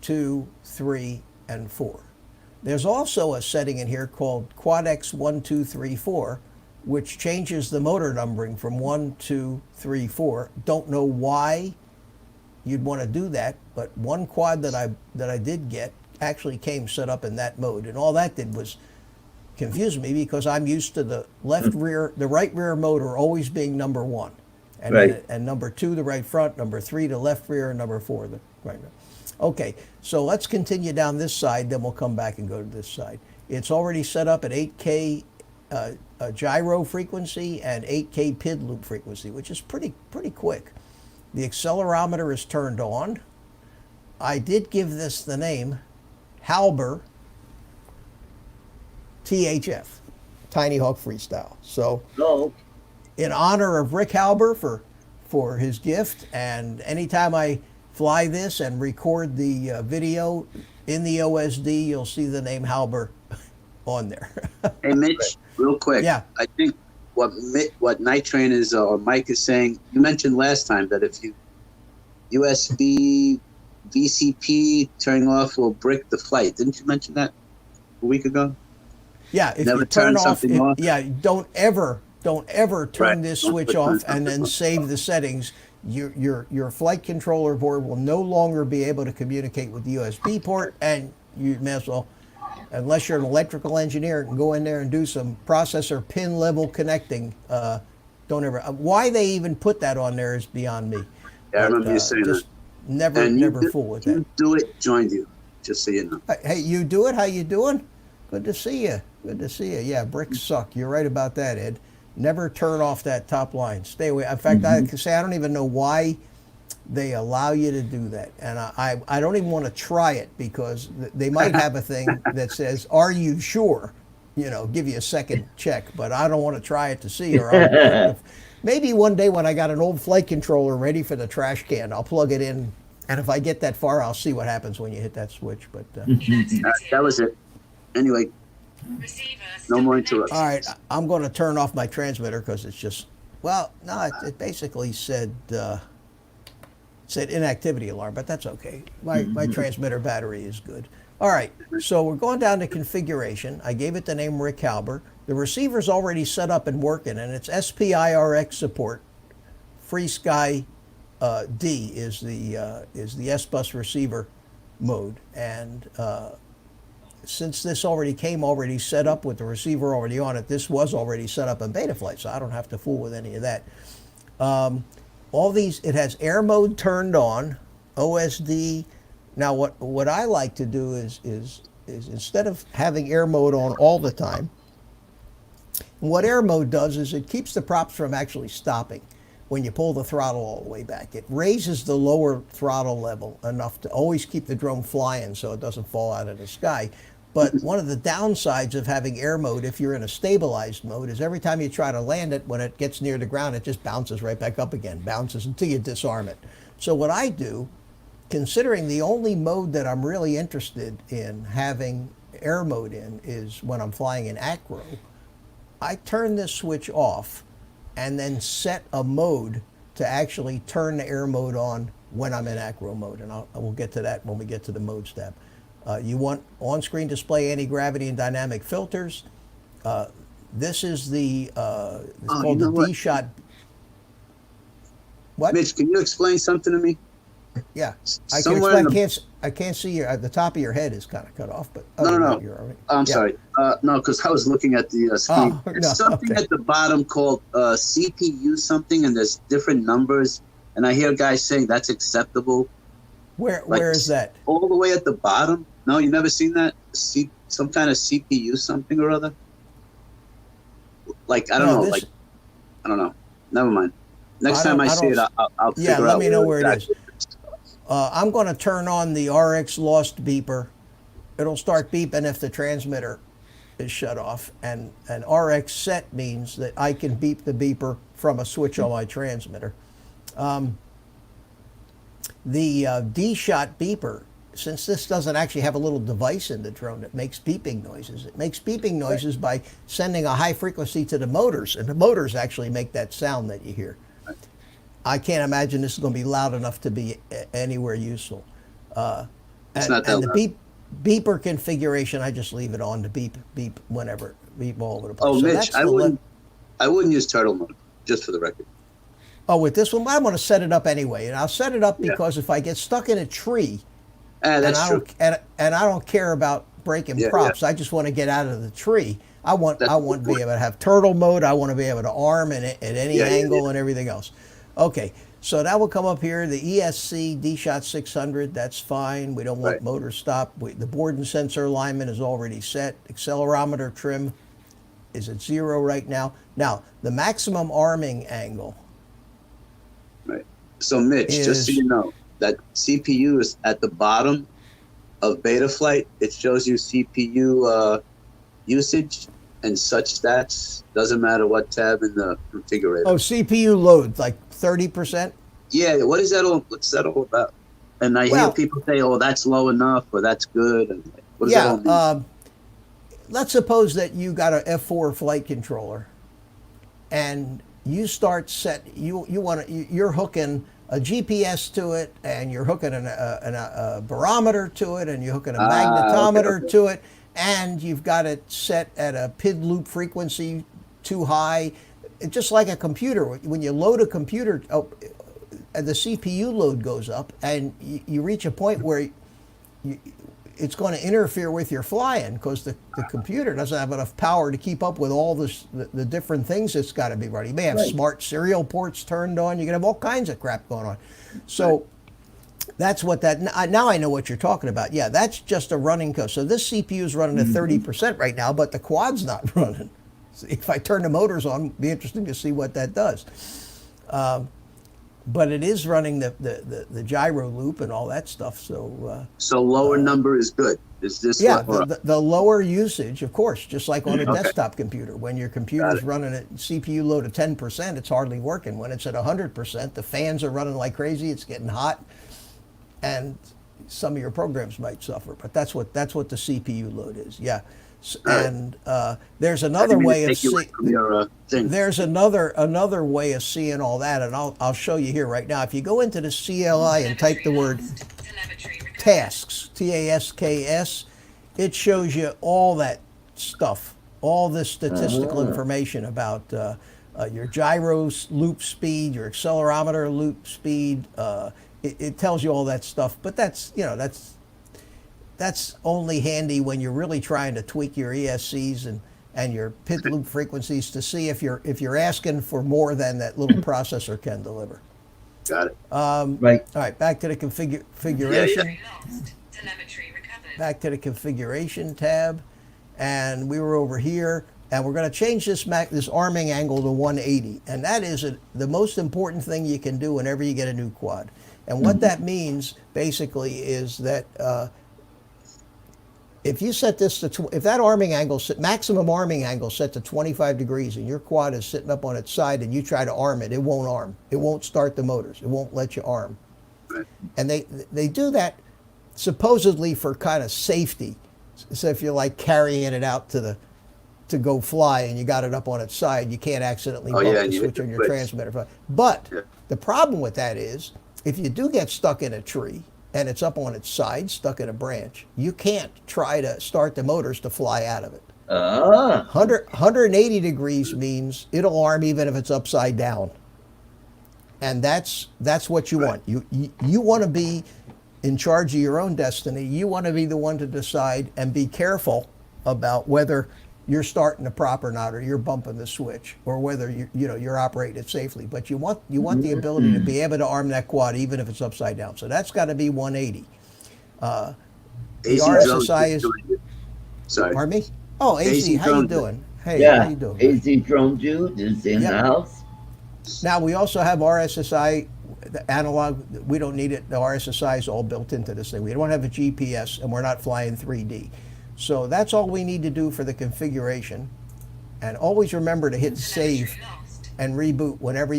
2, 3, and 4. There's also a setting in here called Quad X 1, 2, 3, 4, which changes the motor numbering from 1, 2, 3, 4. Don't know why you'd want to do that, but one quad that I did get actually came set up in that mode, and all that did was confuse me, because I'm used to the right rear motor always being number 1, and number 2 the right front, number 3 the left rear, and number 4 the right rear. Okay, so let's continue down this side, then we'll come back and go to this side. It's already set up at 8K gyro frequency and 8K PID loop frequency, which is pretty quick. The accelerometer is turned on. I did give this the name Halbur THF, Tinyhawk Freestyle. So, in honor of Rick Halbur for his gift, and anytime I fly this and record the video in the OSD, you'll see the name Halbur on there. Hey, Mitch, real quick. Yeah. I think what Night Train is, or Mike is saying, you mentioned last time that if you USB VCP turning off will break the flight. Didn't you mention that a week ago? Yeah, if Never you turn off, off. Yeah, don't ever turn this switch off and then save the settings. Your flight controller board will no longer be able to communicate with the USB port, and you may as well, unless you're an electrical engineer, and go in there and do some processor pin level connecting. Don't ever. Why they even put that on there is beyond me. Yeah, I remember you saying that. Never fool with that. You do it, joined you, just so you know. Hey, you do it? How you doing? Good to see you. Good to see you. Yeah, bricks suck. You're right about that, Ed. Never turn off that top line. Stay away. In fact, I can say I don't even know why they allow you to do that. And I don't even want to try it, because they might have a thing that says, "Are you sure?" You know, give you a second check. But I don't want to try it to see. Or maybe one day when I got an old flight controller ready for the trash can, I'll plug it in. And if I get that far, I'll see what happens when you hit that switch. But that was it. Anyway, no more interruptions. All right, I'm going to turn off my transmitter, because it's just, well, no, it basically said inactivity alarm, but that's okay. My transmitter battery is good. All right, so we're going down to configuration. I gave it the name Rick Halbur. The receiver's already set up and working, and it's SPI-RX support. FreeSky D is the S-Bus receiver mode, and since this came already set up with the receiver already on it, this was already set up in Betaflight, so I don't have to fool with any of that. All these, it has air mode turned on, OSD. Now, what I like to do is instead of having air mode on all the time, what air mode does is it keeps the props from actually stopping when you pull the throttle all the way back. It raises the lower throttle level enough to always keep the drone flying so it doesn't fall out of the sky. But one of the downsides of having air mode, if you're in a stabilized mode, is every time you try to land it, when it gets near the ground, it just bounces right back up again, bounces until you disarm it. So what I do, considering the only mode that I'm really interested in having air mode in is when I'm flying in acro, I turn this switch off and then set a mode to actually turn the air mode on when I'm in acro mode. And we'll get to that when we get to the modes tab. You want on-screen display, anti-gravity, and dynamic filters. This is the it's Oh, called you know the what? D-shot. What? Mitch, can you explain something to me? Yeah, I can Somewhere explain. in the I can't see your the top of your head is kind of cut off, but No, other no, than no. that, you're all right. I'm Yeah. sorry. No, because I was looking at the screen. Oh, There's no, something okay. at the bottom called CPU something, and there's different numbers. And I hear guys saying that's acceptable. Where is that? All the way at the bottom? No, you never seen that? Some kind of CPU something or other? Like, I don't No, know. this- Like, I don't know. Never mind. Next I time don't- I I see it, don't- I'll Yeah, figure let out me know where it exactly is. I'm going to turn on the RX lost beeper. It'll start beeping if the transmitter is shut off, and an RX set means that I can beep the beeper from a switch on my transmitter. The D-shot beeper, since this doesn't actually have a little device in the drone that makes beeping noises, it makes beeping noises by sending a high frequency to the motors, and the motors actually make that sound that you hear. I can't imagine this is going to be loud enough to be anywhere useful. It's not that and the loud. beeper configuration, I just leave it on to beep whenever, beep all over the place. Oh, So Mitch, that's I the wouldn't use turtle mode, just for the record. Oh, with this one, I'm going to set it up anyway, and I'll set it up Yeah. because if I get stuck in a tree, That's and I true. don't and I don't care about breaking Yeah, props. I just want to get out of the tree. I want That's to the be point. able to have turtle mode. I want to be able to arm at any Yeah, yeah, angle and everything else. Okay, so that will come up here. The ESC D-Shot 600. That's fine. We don't want Right. motor stop. The board and sensor alignment is already set. Accelerometer trim is at 0 right now. Now the maximum arming angle. Right. So, Mitch, just so Is- you know, that CPU is at the bottom of Betaflight. It shows you CPU usage and such stats. Doesn't matter what tab in the configurator. Oh, CPU load like 30%. Yeah, what's that all about? And I hear Well- people say, "Oh, that's low enough," or "That's good." And what does that all Yeah. mean? Let's suppose that you got a F4 flight controller, and you start you're hooking a GPS to it, and you're hooking a barometer to it, and you're hooking a magnetometer okay. to it, and you've got it set at a PID loop frequency too high. It's just like a computer. When you load a computer, the CPU load goes up, and you reach a point where it's going to interfere with your flying because the computer doesn't have enough power to keep up with all the different things it's got to be running. You may have smart serial ports turned on. You can have all kinds of crap going on. So that's what now I know what you're talking about. Yeah, that's just a running code. So this CPU is running at 30% right now, but the quad's not running. So if I turn the motors on, it'd be interesting to see what that does. But it is running the gyro loop and all that stuff. So So lower number is good. Is this yeah, what? the lower usage, of course, just like on a Okay. desktop computer. When your computer's running at CPU load of 10%, it's hardly working. When it's at 100%, the fans are running like crazy. It's getting hot, and some of your programs might suffer. But that's what the CPU load is. Yeah, and there's another way of thing. there's another way of seeing all that, and I'll show you here right now. If you go into the CLI and type the word Telemetry recovered. tasks, TASKS, it shows you all that stuff, all this statistical information about your gyro loop speed, your accelerometer loop speed. It tells you all that stuff, but that's only handy when you're really trying to tweak your ESCs and your PID loop frequencies to see if you're asking for more than that little processor can deliver. Got it. Right. All right, back to the configuration. Battery lost. Telemetry recovered. Back to the configuration tab, and we were over here, and we're going to change this arming angle to 180, and that is the most important thing you can do whenever you get a new quad. And what that means basically is that if you set this to if that arming angle maximum arming angle set to 25 degrees, and your quad is sitting up on its side, and you try to arm it, it won't arm. It won't start the motors. It won't let you arm. And they do that supposedly for kind of safety. So if you're like carrying it out to go fly and you got it up on its side, you can't accidentally bump the switch on your transmitter. But the problem with that is if you do get stuck in a tree and it's up on its side, stuck in a branch, you can't try to start the motors to fly out of it. Ah, 180 degrees means it'll arm even if it's upside down. And that's what you want. You want to be in charge of your own destiny. You want to be the one to decide and be careful about whether you're starting the prop or not, or you're bumping the switch, or whether you're operating it safely. But you want the ability to be able to arm that quad even if it's upside down. So that's got to be 180. The RSSI is. Sorry. Pardon me? Oh, AC, how you doing? Hey, yeah. how you doing? AZ Drone Dude is in the house. Now we also have RSSI, the analog. We don't need it. The RSSI is all built into this thing. We don't have a GPS, and we're not flying 3D. So that's all we need to do for the configuration. And always remember to hit save and reboot whenever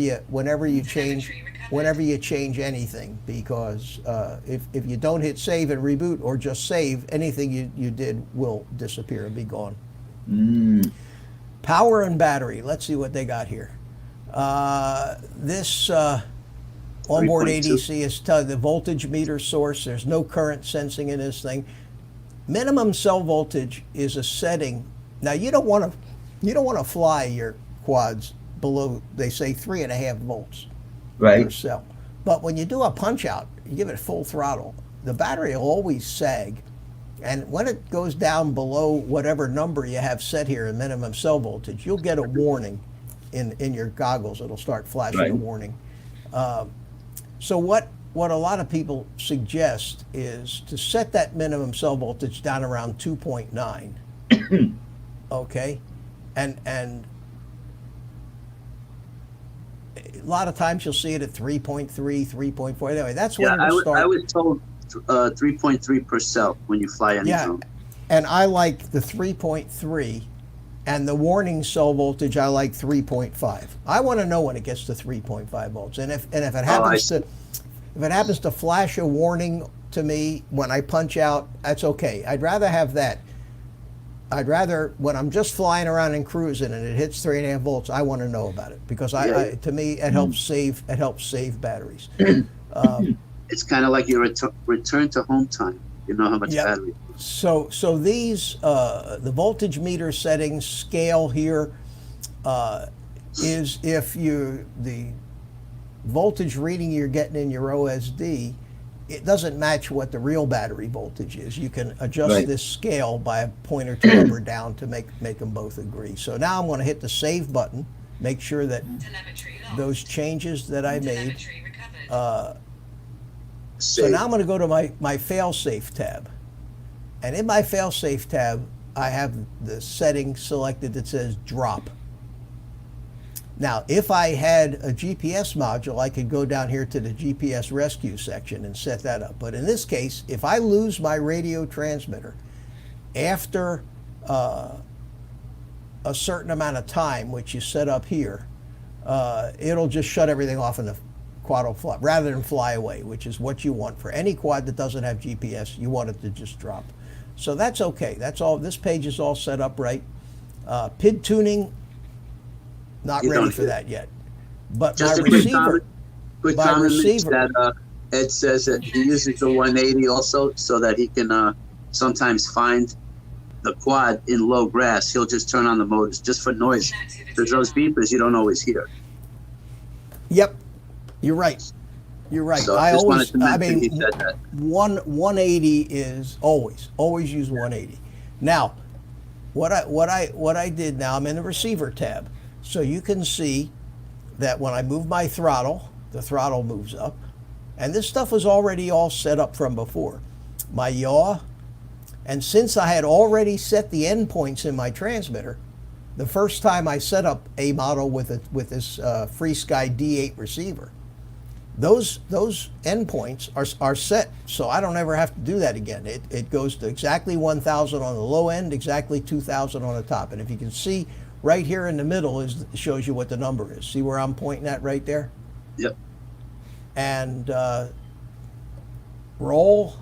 you change anything, because if you don't hit save and reboot or just save, anything you did will disappear and be gone. Power and battery. Let's see what they got here. This onboard 3.2. ADC is the voltage meter source. There's no current sensing in this thing. Minimum cell voltage is a setting. Now you don't want to fly your quads below, they say, 3.5 volts Right. per cell. But when you do a punch out, you give it full throttle, the battery will always sag. And when it goes down below whatever number you have set here in minimum cell voltage, you'll get a warning in your goggles. It'll start flashing a warning. So what a lot of people suggest is to set that minimum cell voltage down around 2.9. Okay? And a lot of times you'll see it at 3.3, 3.4. Anyway, that's when it'll start. I was told 3.3 per cell when you fly any drone. And I like the 3.3, and the warning cell voltage I like 3.5. I want to know when it gets to 3.5 volts, and if it happens to flash a warning to me when I punch out, that's okay. I'd rather have that. I'd rather, when I'm just flying around and cruising and it hits 3.5 volts, I want to know about it, because to me it helps save batteries. It's kind of like your return to home time. You know how much battery. So these the voltage meter settings scale here is if the voltage reading you're getting in your OSD, it doesn't match what the real battery voltage is. You can adjust this scale by a point or two up or down to make them both agree. So now I'm going to hit the save button, make sure that those changes that I made. So now I'm going to go to my fail-safe tab. And in my fail-safe tab, I have the setting selected that says drop. Now, if I had a GPS module, I could go down here to the GPS rescue section and set that up. But in this case, if I lose my radio transmitter after a certain amount of time, which you set up here, it'll just shut everything off and the quad will fly, rather than fly away, which is what you want. For any quad that doesn't have GPS, you want it to just drop. So that's okay. That's all. This page is all set up right. PID tuning, not ready for that yet. But just my a receiver, quick comment that Ed says that he uses the 180 also so that he can sometimes find the quad in low grass. He'll just turn on the motors just for noise, because those beepers you don't always hear. Yep, you're right. You're right. So I just always, wanted to I mention mean, he said that. 180 is always use 180. Now, what I did now, I'm in the receiver tab, so you can see that when I move my throttle, the throttle moves up, and this stuff was already all set up from before. My yaw, and since I had already set the endpoints in my transmitter, the first time I set up a model with this FreeSky D8 receiver, those endpoints are set, so I don't ever have to do that again. It goes to exactly 1,000 on the low end, exactly 2,000 on the top. And if you can see right here in the middle shows you what the number is. See where I'm pointing at right there? Yep. And roll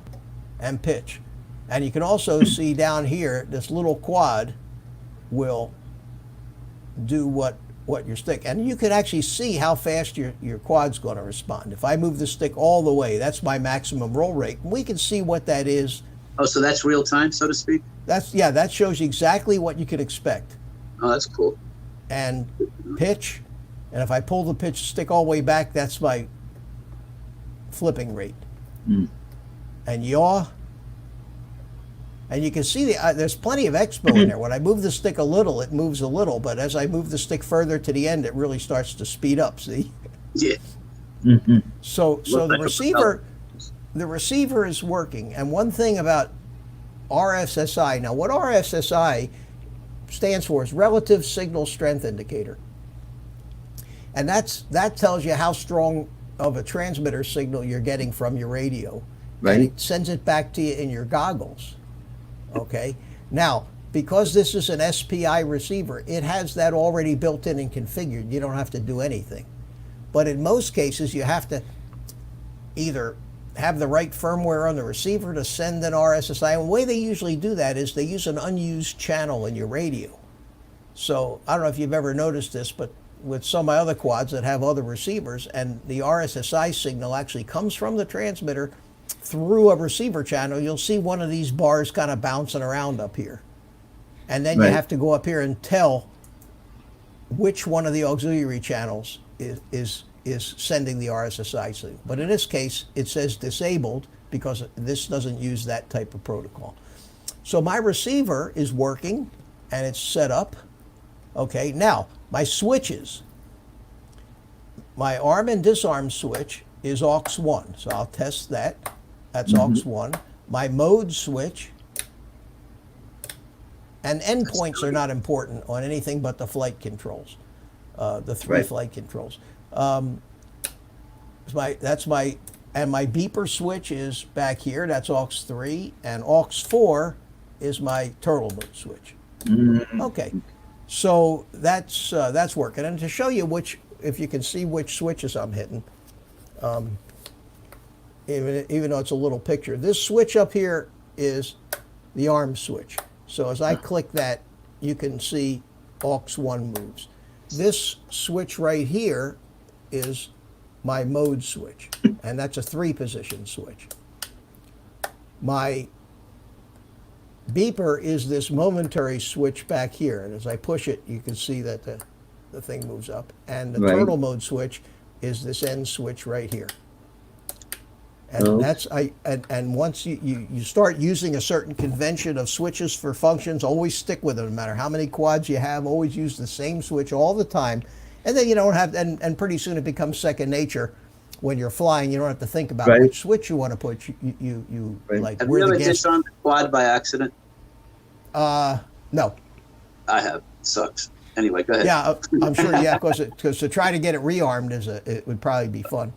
and pitch. And you can also see down here, this little quad will do what your stick, and you can actually see how fast your quad's going to respond. If I move the stick all the way, that's my maximum roll rate. And we can see what that is Oh, so that's real time, so to speak? That shows you exactly what you could expect. Oh, that's cool. And pitch, and if I pull the pitch stick all the way back, that's my flipping rate. And yaw, and you can see there's plenty of expo in there. When I move the stick a little, it moves a little, but as I move the stick further to the end, it really starts to speed up, see? Yeah. So the receiver is working. And one thing about RSSI, now what RSSI stands for is Relative Signal Strength Indicator. And that tells you how strong of a transmitter signal you're getting from your radio. Right. And it sends it back to you in your goggles. Okay? Now, because this is an SPI receiver, it has that already built in and configured. You don't have to do anything. But in most cases, you have to either have the right firmware on the receiver to send an RSSI. And the way they usually do that is they use an unused channel in your radio. So I don't know if you've ever noticed this, but with some of my other quads that have other receivers, and the RSSI signal actually comes from the transmitter through a receiver channel, you'll see one of these bars kind of bouncing around up here. And then you have to go up here and tell which one of the auxiliary channels is sending the RSSI signal. But in this case, it says disabled because this doesn't use that type of protocol. So my receiver is working and it's set up. Okay, now my switches. My arm and disarm switch is aux1, so I'll test that. That's aux1. My mode switch, and endpoints are not important on anything but the flight controls, the three flight controls. And my beeper switch is back here. That's aux3, and aux4 is my turtle mode switch. Okay, so that's working. And to show you if you can see which switches I'm hitting, even though it's a little picture, this switch up here is the arm switch. So as I click that, you can see aux1 moves. This switch right here is my mode switch, and that's a 3-position switch. My beeper is this momentary switch back here, and as I push it, you can see that the thing moves up. And the turtle mode switch is this end switch right here. And and once you start using a certain convention of switches for functions, always stick with it. No matter how many quads you have, always use the same switch all the time. And then you don't have, and pretty soon it becomes second nature. When you're flying, you don't have to think about which switch you want to put. You like. Have you ever disarmed a quad by accident? No. I have. It sucks. Anyway, go ahead. Yeah, I'm sure. Yeah, because to try to get it rearmed it would probably be fun.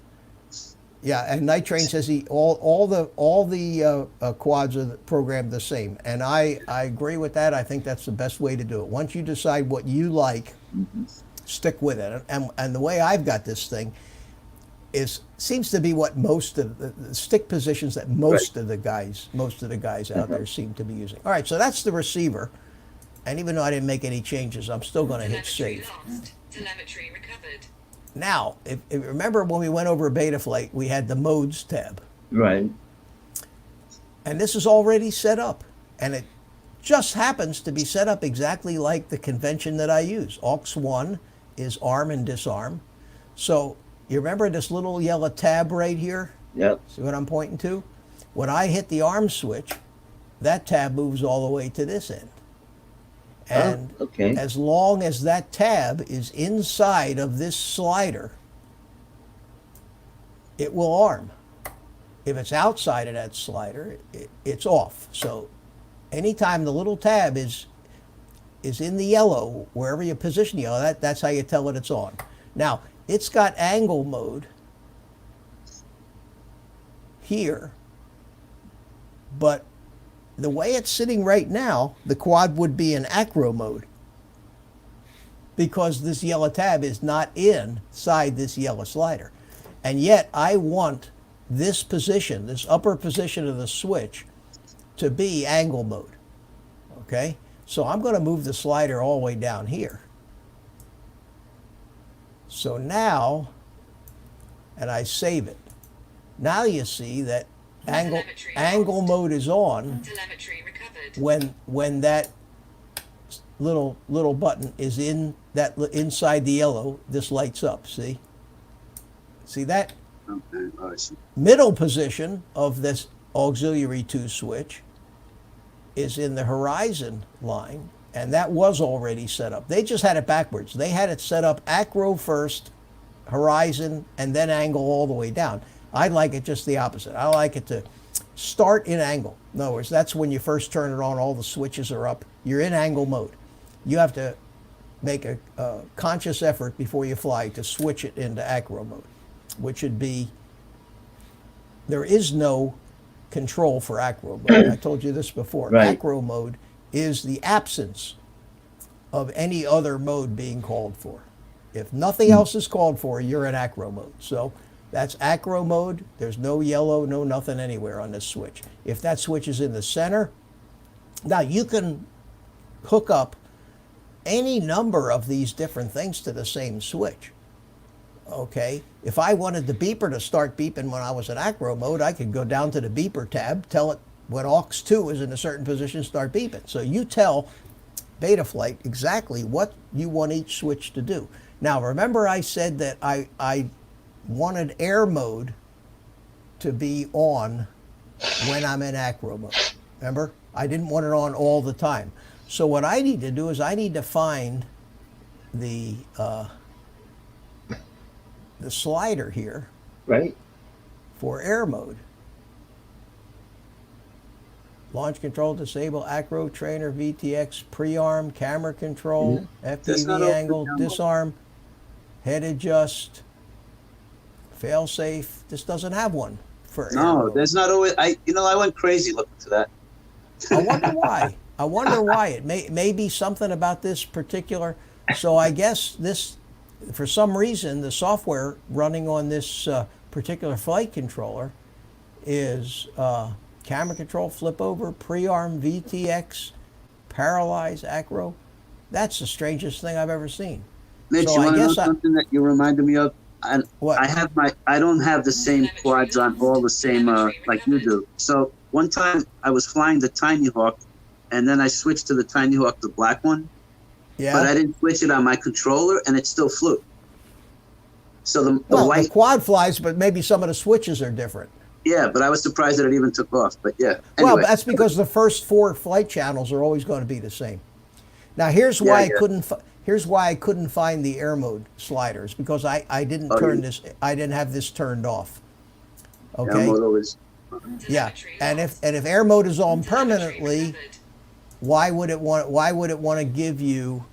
Yeah, and Night Train says all the quads are programmed the same, and I agree with that. I think that's the best way to do it. Once you decide what you like, stick with it. And the way I've got this thing seems to be what most of the stick positions that most of the guys out there seem to be using. All right, so that's the receiver, and even though I didn't make any changes, I'm still going to hit save. Telemetry recovered. Now, if remember when we went over Betaflight, we had the modes tab. Right. And this is already set up. And it just happens to be set up exactly like the convention that I use. aux1 is arm and disarm. So you remember this little yellow tab right here? Yep. See what I'm pointing to? When I hit the arm switch, that tab moves all the way to this end. And as long as that tab is inside of this slider, it will arm. If it's outside of that slider, it's off. So anytime the little tab is in the yellow, wherever you position yellow, that's how you tell it it's on. Now, it's got angle mode here, but the way it's sitting right now, the quad would be in acro mode because this yellow tab is not inside this yellow slider. And yet I want this position, this upper position of the switch, to be angle mode. Okay? So I'm going to move the slider all the way down here. So now, and I save it. Now you see that angle mode is on Telemetry recovered. when that little button is inside the yellow. This lights up. See that Okay. Oh, I see. middle position of this auxiliary 2 switch is in the horizon line, and that was already set up. They just had it backwards. They had it set up acro first, horizon, and then angle all the way down. I like it just the opposite. I like it to start in angle. In other words, that's when you first turn it on, all the switches are up. You're in angle mode. You have to make a conscious effort before you fly to switch it into acro mode, which would be, there is no control for acro mode. I told you this before. Right. Acro mode is the absence of any other mode being called for. If nothing else is called for, you're in acro mode. So that's acro mode. There's no yellow, no nothing anywhere on this switch. If that switch is in the center, now you can hook up any number of these different things to the same switch. Okay, if I wanted the beeper to start beeping when I was in acro mode, I could go down to the beeper tab, tell it when aux2 is in a certain position, start beeping. So you tell Betaflight exactly what you want each switch to do. Now remember I said that I wanted air mode to be on when I'm in acro mode. Remember? I didn't want it on all the time. So what I need to do is I need to find the slider here Right? for air mode. Launch control, disable, acro, trainer, VTX, pre-arm, camera control, That's not FPV open angle, down. disarm, head adjust, fail safe. This doesn't have one for air No, mode. there's not always. I went crazy looking to that. I wonder why. I wonder why. It may be something about this particular. So I guess this, for some reason, the software running on this particular flight controller is camera control, flip over, pre-arm, VTX, paralyze, acro. That's the strangest thing I've ever seen. Mitch, So you I want to know guess something that you reminded me of? What? I don't have the same quads on all the same like you do. So one time I was flying the Tinyhawk, and then I switched to the Tinyhawk, the black one. Yeah. But I didn't switch it on my controller, and it still flew. So the Well, white, the quad flies, but maybe some of the switches are different. yeah. But I was surprised that it even took off. But yeah. Well, Anyway, that's because the first 4 flight channels are always going to be the same. Now, here's why Yeah. here's why I couldn't find the air mode sliders, because I didn't Oh, turn you- this. I didn't have this turned off. yeah, Okay. Moto is. Yeah. And if air mode is on permanently, why would it want to give you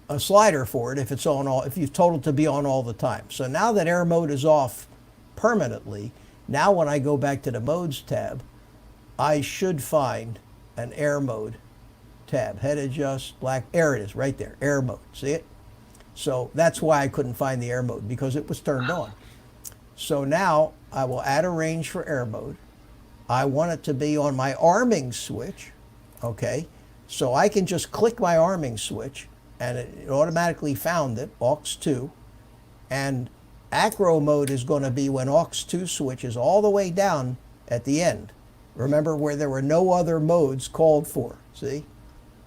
a slider for it if it's on all, if you've told it to be on all the time? So now that air mode is off permanently, now when I go back to the modes tab, I should find an air mode tab. Head adjust, black, there it is right there, air mode, see it? So that's why I couldn't find the air mode, because it was turned on. So now I will add a range for air mode. I want it to be on my arming switch, okay? So I can just click my arming switch and it automatically found it, aux2, and acro mode is going to be when aux2 switches all the way down at the end. Remember, where there were no other modes called for, see?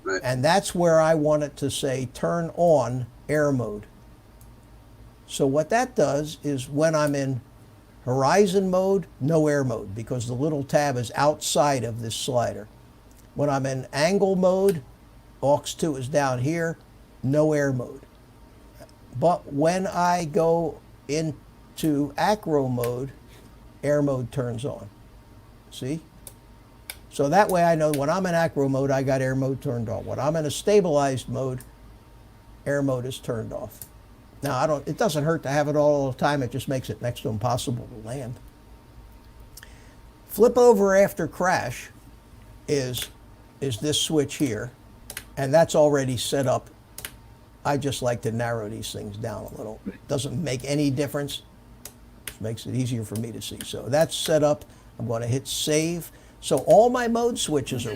Right. And that's where I want it to say turn on air mode. So what that does is when I'm in horizon mode, no air mode, because the little tab is outside of this slider. When I'm in angle mode, aux2 is down here, no air mode. But when I go into acro mode, air mode turns on. See? So that way I know when I'm in acro mode, I got air mode turned on. When I'm in a stabilized mode, air mode is turned off. Now, it doesn't hurt to have it all the time. It just makes it next to impossible to land. Flip over after crash is this switch here, and that's already set up. I just like to narrow these things down a little. It doesn't make any difference. It makes it easier for me to see. So that's set up. I'm going to hit save. So all my mode switches are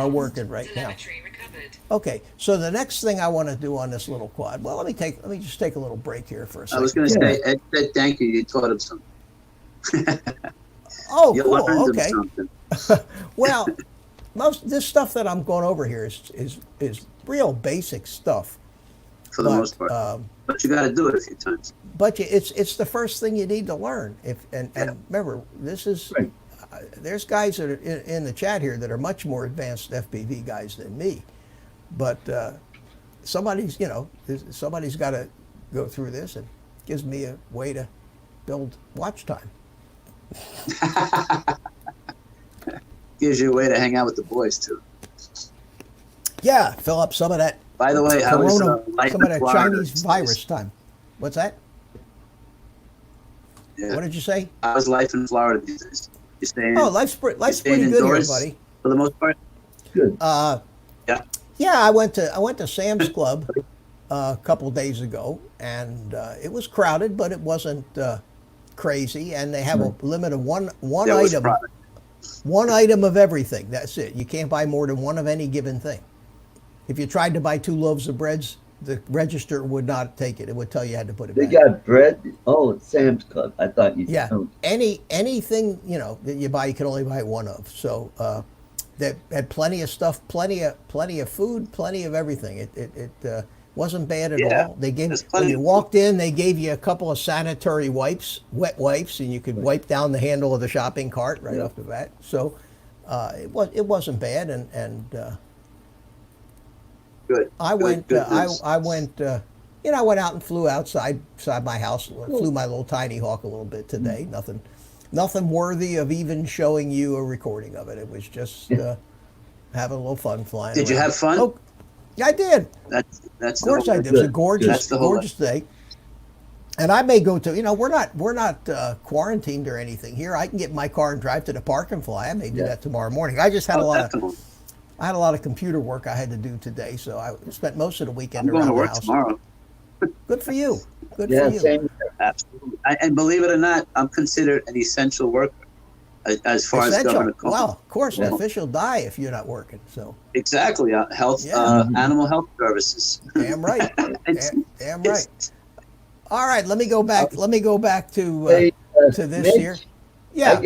working right now. Telemetry recovered. Okay, so the next thing I want to do on this little quad, well, let me just take a little break here for a second. I was going to say, Ed said thank you. You taught him something. Oh, You cool. learned Okay. them something. Well, most this stuff that I'm going over here is real basic stuff. For the most part. But you got to do it a few times. But it's the first thing you need to learn. And remember, this is Right. there's guys that are in the chat here that are much more advanced FPV guys than me, but somebody's got to go through this, and gives me a way to build watch time. Gives you a way to hang out with the boys too. Yeah, fill up some of that. By the way, I was life some of in that Florida Chinese these virus days. time. What's that? Yeah. What did you say? I was life in Florida these days. You staying? Oh, life's pretty good here, indoors buddy. for the most part. Good. Yeah. Yeah, I went to Sam's Club a couple days ago, and it was crowded, but it wasn't crazy. And they have a limit of one There was item, product. one item of everything. That's it. You can't buy more than one of any given thing. If you tried to buy 2 loaves of breads, the register would not take it. It would tell you had to put it They back. got bread. Oh, it's Sam's Club. I thought you. Yeah, Oh, anything that you buy, you can only buy one of. So they had plenty of stuff, plenty of food, plenty of everything. It wasn't bad at Yeah, all. They gave there's when plenty you of walked in, they gave you a couple of sanitary wipes, wet wipes, and you could wipe down the handle of the shopping cart right off the bat. So it wasn't bad, and Good. I Good, went. good I news. went. I went out and flew outside my house. Flew my little Tinyhawk a little bit today. Nothing worthy of even showing you a recording of it. It was just having a little fun flying. Did you around. have fun? Oh, I did. That's Of course I did. It was a gorgeous day. And I may go to. We're not quarantined or anything here. I can get in my car and drive to the park and fly. I may do that tomorrow morning. I just had Definitely. I had a lot of computer work I had to do today, so I spent most of the weekend I'm going around to the work house. tomorrow. Good for you. Good yeah, for you. same. Absolutely. And believe it or not, I'm considered an essential worker as far as Essential. government. Well, of course, Yeah. the fish will die if you're not working. So, Exactly. Health, Yeah. animal health services. damn right. It's- damn right. it's- All right, let me go back. Let me go back to Hey, this Mitch, here. Yeah.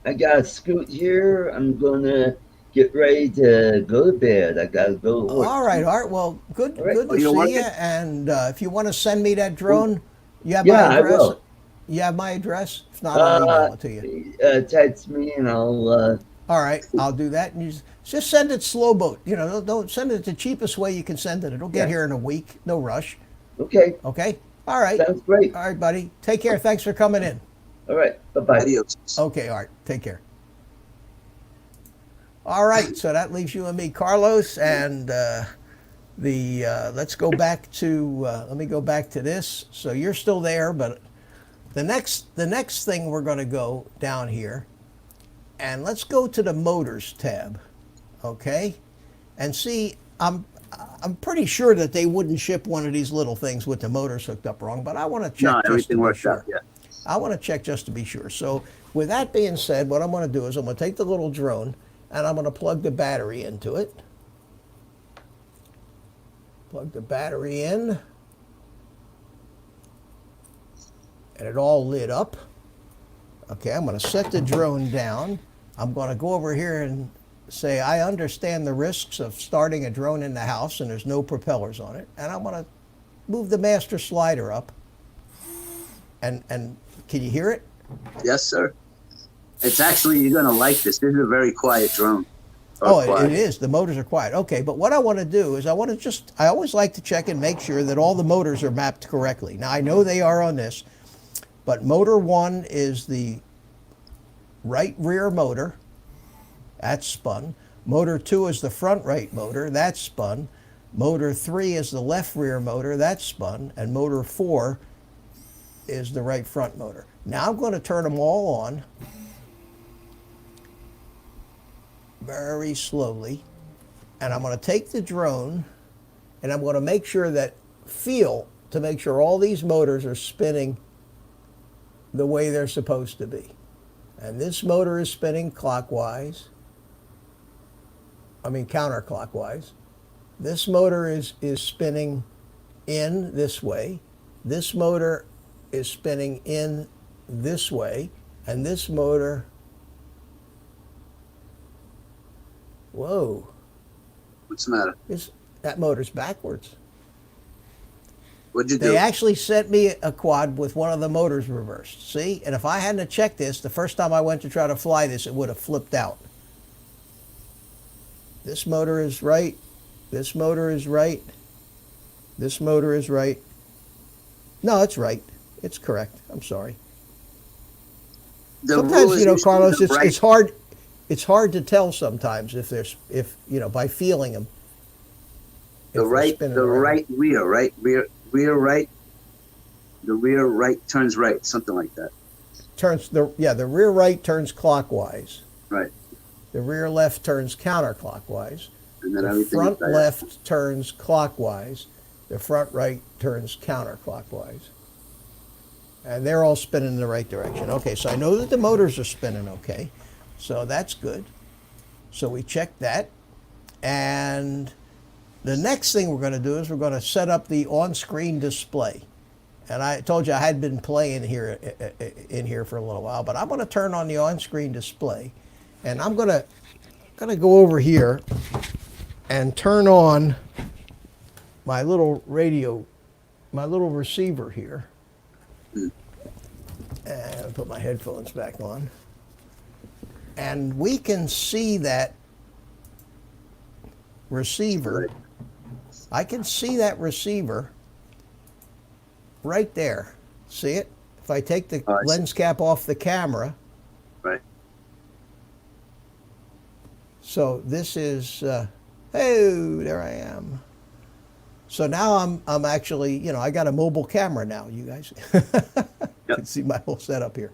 I got a scoot here. I'm gonna get ready to go to bed. I gotta go to work. All right, Art. Well, good. All right. Good Well, to you're see working? you. And if you want to send me that drone, you have Yeah, my I address. will. You have my address. If not, I'll email it to you. Text me and I'll. All right, I'll do that. And you just send it slow boat. Don't send it the cheapest way you can send it. It'll get Yeah. here in a week. No rush. Okay, Okay. All right. sounds great. All right, buddy. Take care. Thanks for coming in. All right, bye bye. Adios. Okay, Art. Take care. All right, so that leaves you and me, Carlos, and let's go back to. Let me go back to this. So you're still there, but the next thing we're going to go down here, and let's go to the motors tab, okay, and see. I'm pretty sure that they wouldn't ship one of these little things with the motors hooked up wrong, but I want to check No, just to everything be worked sure. out. Yeah. I want to check just to be sure. So with that being said, what I'm going to do is I'm going to take the little drone and I'm going to plug the battery into it. Plug the battery in. And it all lit up. Okay, I'm going to set the drone down. I'm going to go over here and say, I understand the risks of starting a drone in the house and there's no propellers on it. And I'm going to move the master slider up. And can you hear it? Yes, sir. It's actually, you're going to like this. This is a very quiet drone. Oh, quiet. it is. The motors are quiet. Okay, but what I want to do is I always like to check and make sure that all the motors are mapped correctly. Now, I know they are on this, but motor 1 is the right rear motor. That's spun. Motor 2 is the front right motor. That's spun. Motor 3 is the left rear motor. That's spun. And motor 4 is the right front motor. Now I'm going to turn them all on very slowly. And I'm going to take the drone and I'm going to make sure that to make sure all these motors are spinning the way they're supposed to be. And this motor is spinning counterclockwise. This motor is spinning in this way. This motor is spinning in this way. And this motor Whoa. What's the matter? That motor's backwards. What'd you do? They actually sent me a quad with one of the motors reversed. See? And if I hadn't checked this, the first time I went to try to fly this, it would have flipped out. This motor is right. This motor is right. This motor is right. No, it's right. It's correct. I'm sorry. Sometimes, you know, Carlos, it's hard. It's hard to tell sometimes if you know, by feeling them. The right rear right. The rear right turns right, something like that. The rear right turns clockwise. Right. The rear left turns counterclockwise. And then the front left turns clockwise. The front right turns counterclockwise. And they're all spinning in the right direction. Okay, so I know that the motors are spinning okay. So that's good. So we checked that. And the next thing we're going to do is we're going to set up the on-screen display. And I told you I had been playing in here for a little while, but I'm going to turn on the on-screen display. And I'm going to go over here and turn on my little radio, my little receiver here. And put my headphones back on. And we can see that receiver. I can see that receiver right there. See it? If I take the lens cap off the camera. Right. So this is, hey, there I am. So now I'm actually, you know, I got a mobile camera now, you guys. You can see my whole setup here.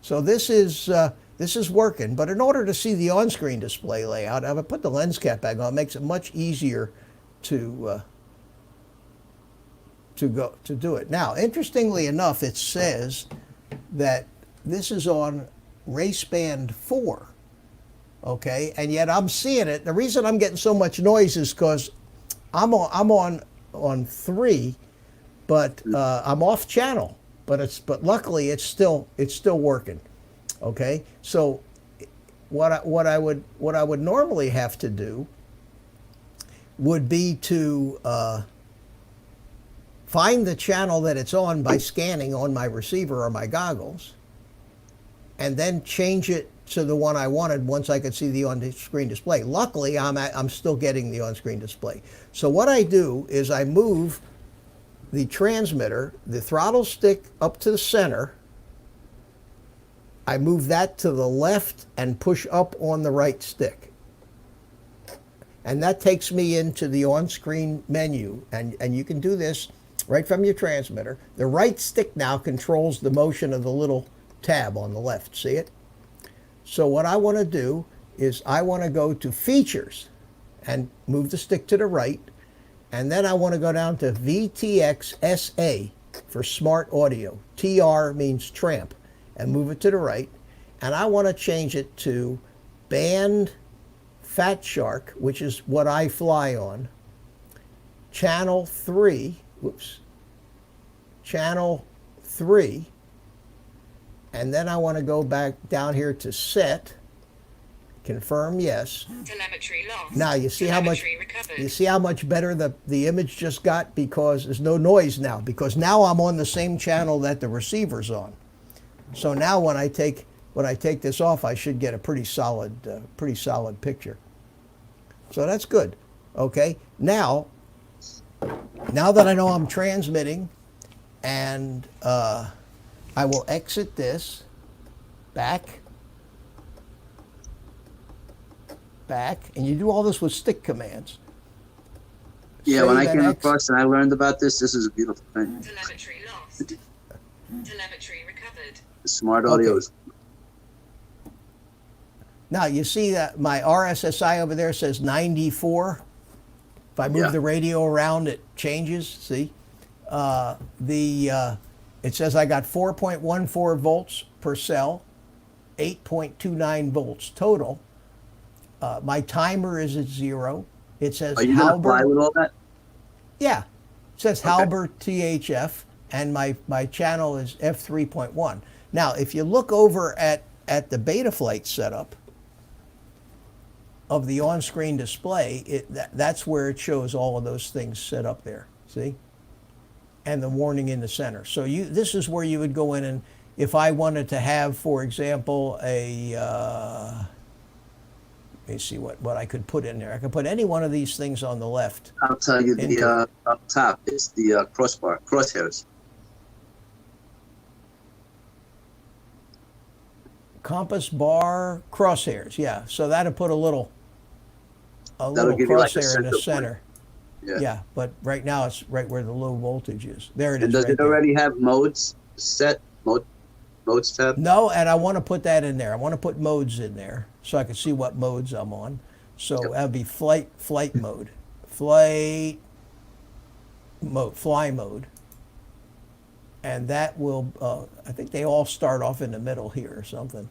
So this is working, but in order to see the on-screen display layout, I would put the lens cap back on. It makes it much easier to do it. Now, interestingly enough, it says that this is on race band 4, okay, and yet I'm seeing it. The reason I'm getting so much noise is because I'm on 3, but I'm off channel. But luckily it's still working. Okay, so what I would normally have to do would be to find the channel that it's on by scanning on my receiver or my goggles, and then change it to the one I wanted once I could see the on-screen display. Luckily, I'm still getting the on-screen display. So what I do is I move the transmitter, the throttle stick up to the center. I move that to the left and push up on the right stick. And that takes me into the on-screen menu. And you can do this right from your transmitter. The right stick now controls the motion of the little tab on the left. See it? So what I want to do is I want to go to Features and move the stick to the right. And then I want to go down to VTX SA for Smart Audio. TR means tramp. And move it to the right. And I want to change it to Band Fat Shark, which is what I fly on. Channel 3. Whoops. Channel 3. And then I want to go back down here to Set. Confirm yes. Telemetry lost. Now you see how much recovered. you see how much better the image just got, because there's no noise now, because now I'm on the same channel that the receiver's on. So now when I take this off, I should get a pretty solid picture. So that's good. Okay. Now that I know I'm transmitting, and I will exit this back, and you do all this with stick commands. Yeah, when I came across and I learned about this is a beautiful thing. Telemetry lost. Telemetry recovered. The smart audio is. Now you see that my RSSI over there says 94. If I move the radio around, it changes. See, it says I got 4.14 volts per cell, 8.29 volts total. My timer is at 0. It says Are you gonna fly with all that? Yeah, it says Halbur THF, and my channel is F3.1. Now, if you look over at the Betaflight setup, of the on-screen display, that's where it shows all of those things set up there. See? And the warning in the center. So this is where you would go in, and if I wanted to have, for example, let me see what I could put in there. I could put any one of these things on the left. I'll tell you up top is the crosshairs. Compass bar crosshairs, yeah. So that'd put a little That'll give you like a crosshair in the center center. Yeah, but right now it's right where the low voltage is. There it is. And does right it there. already have modes set? Modes tab? No, and I want to put that in there. I want to put modes in there so I can see what modes I'm on. So that'd be flight mode, fly mode, and that will. I think they all start off in the middle here or something.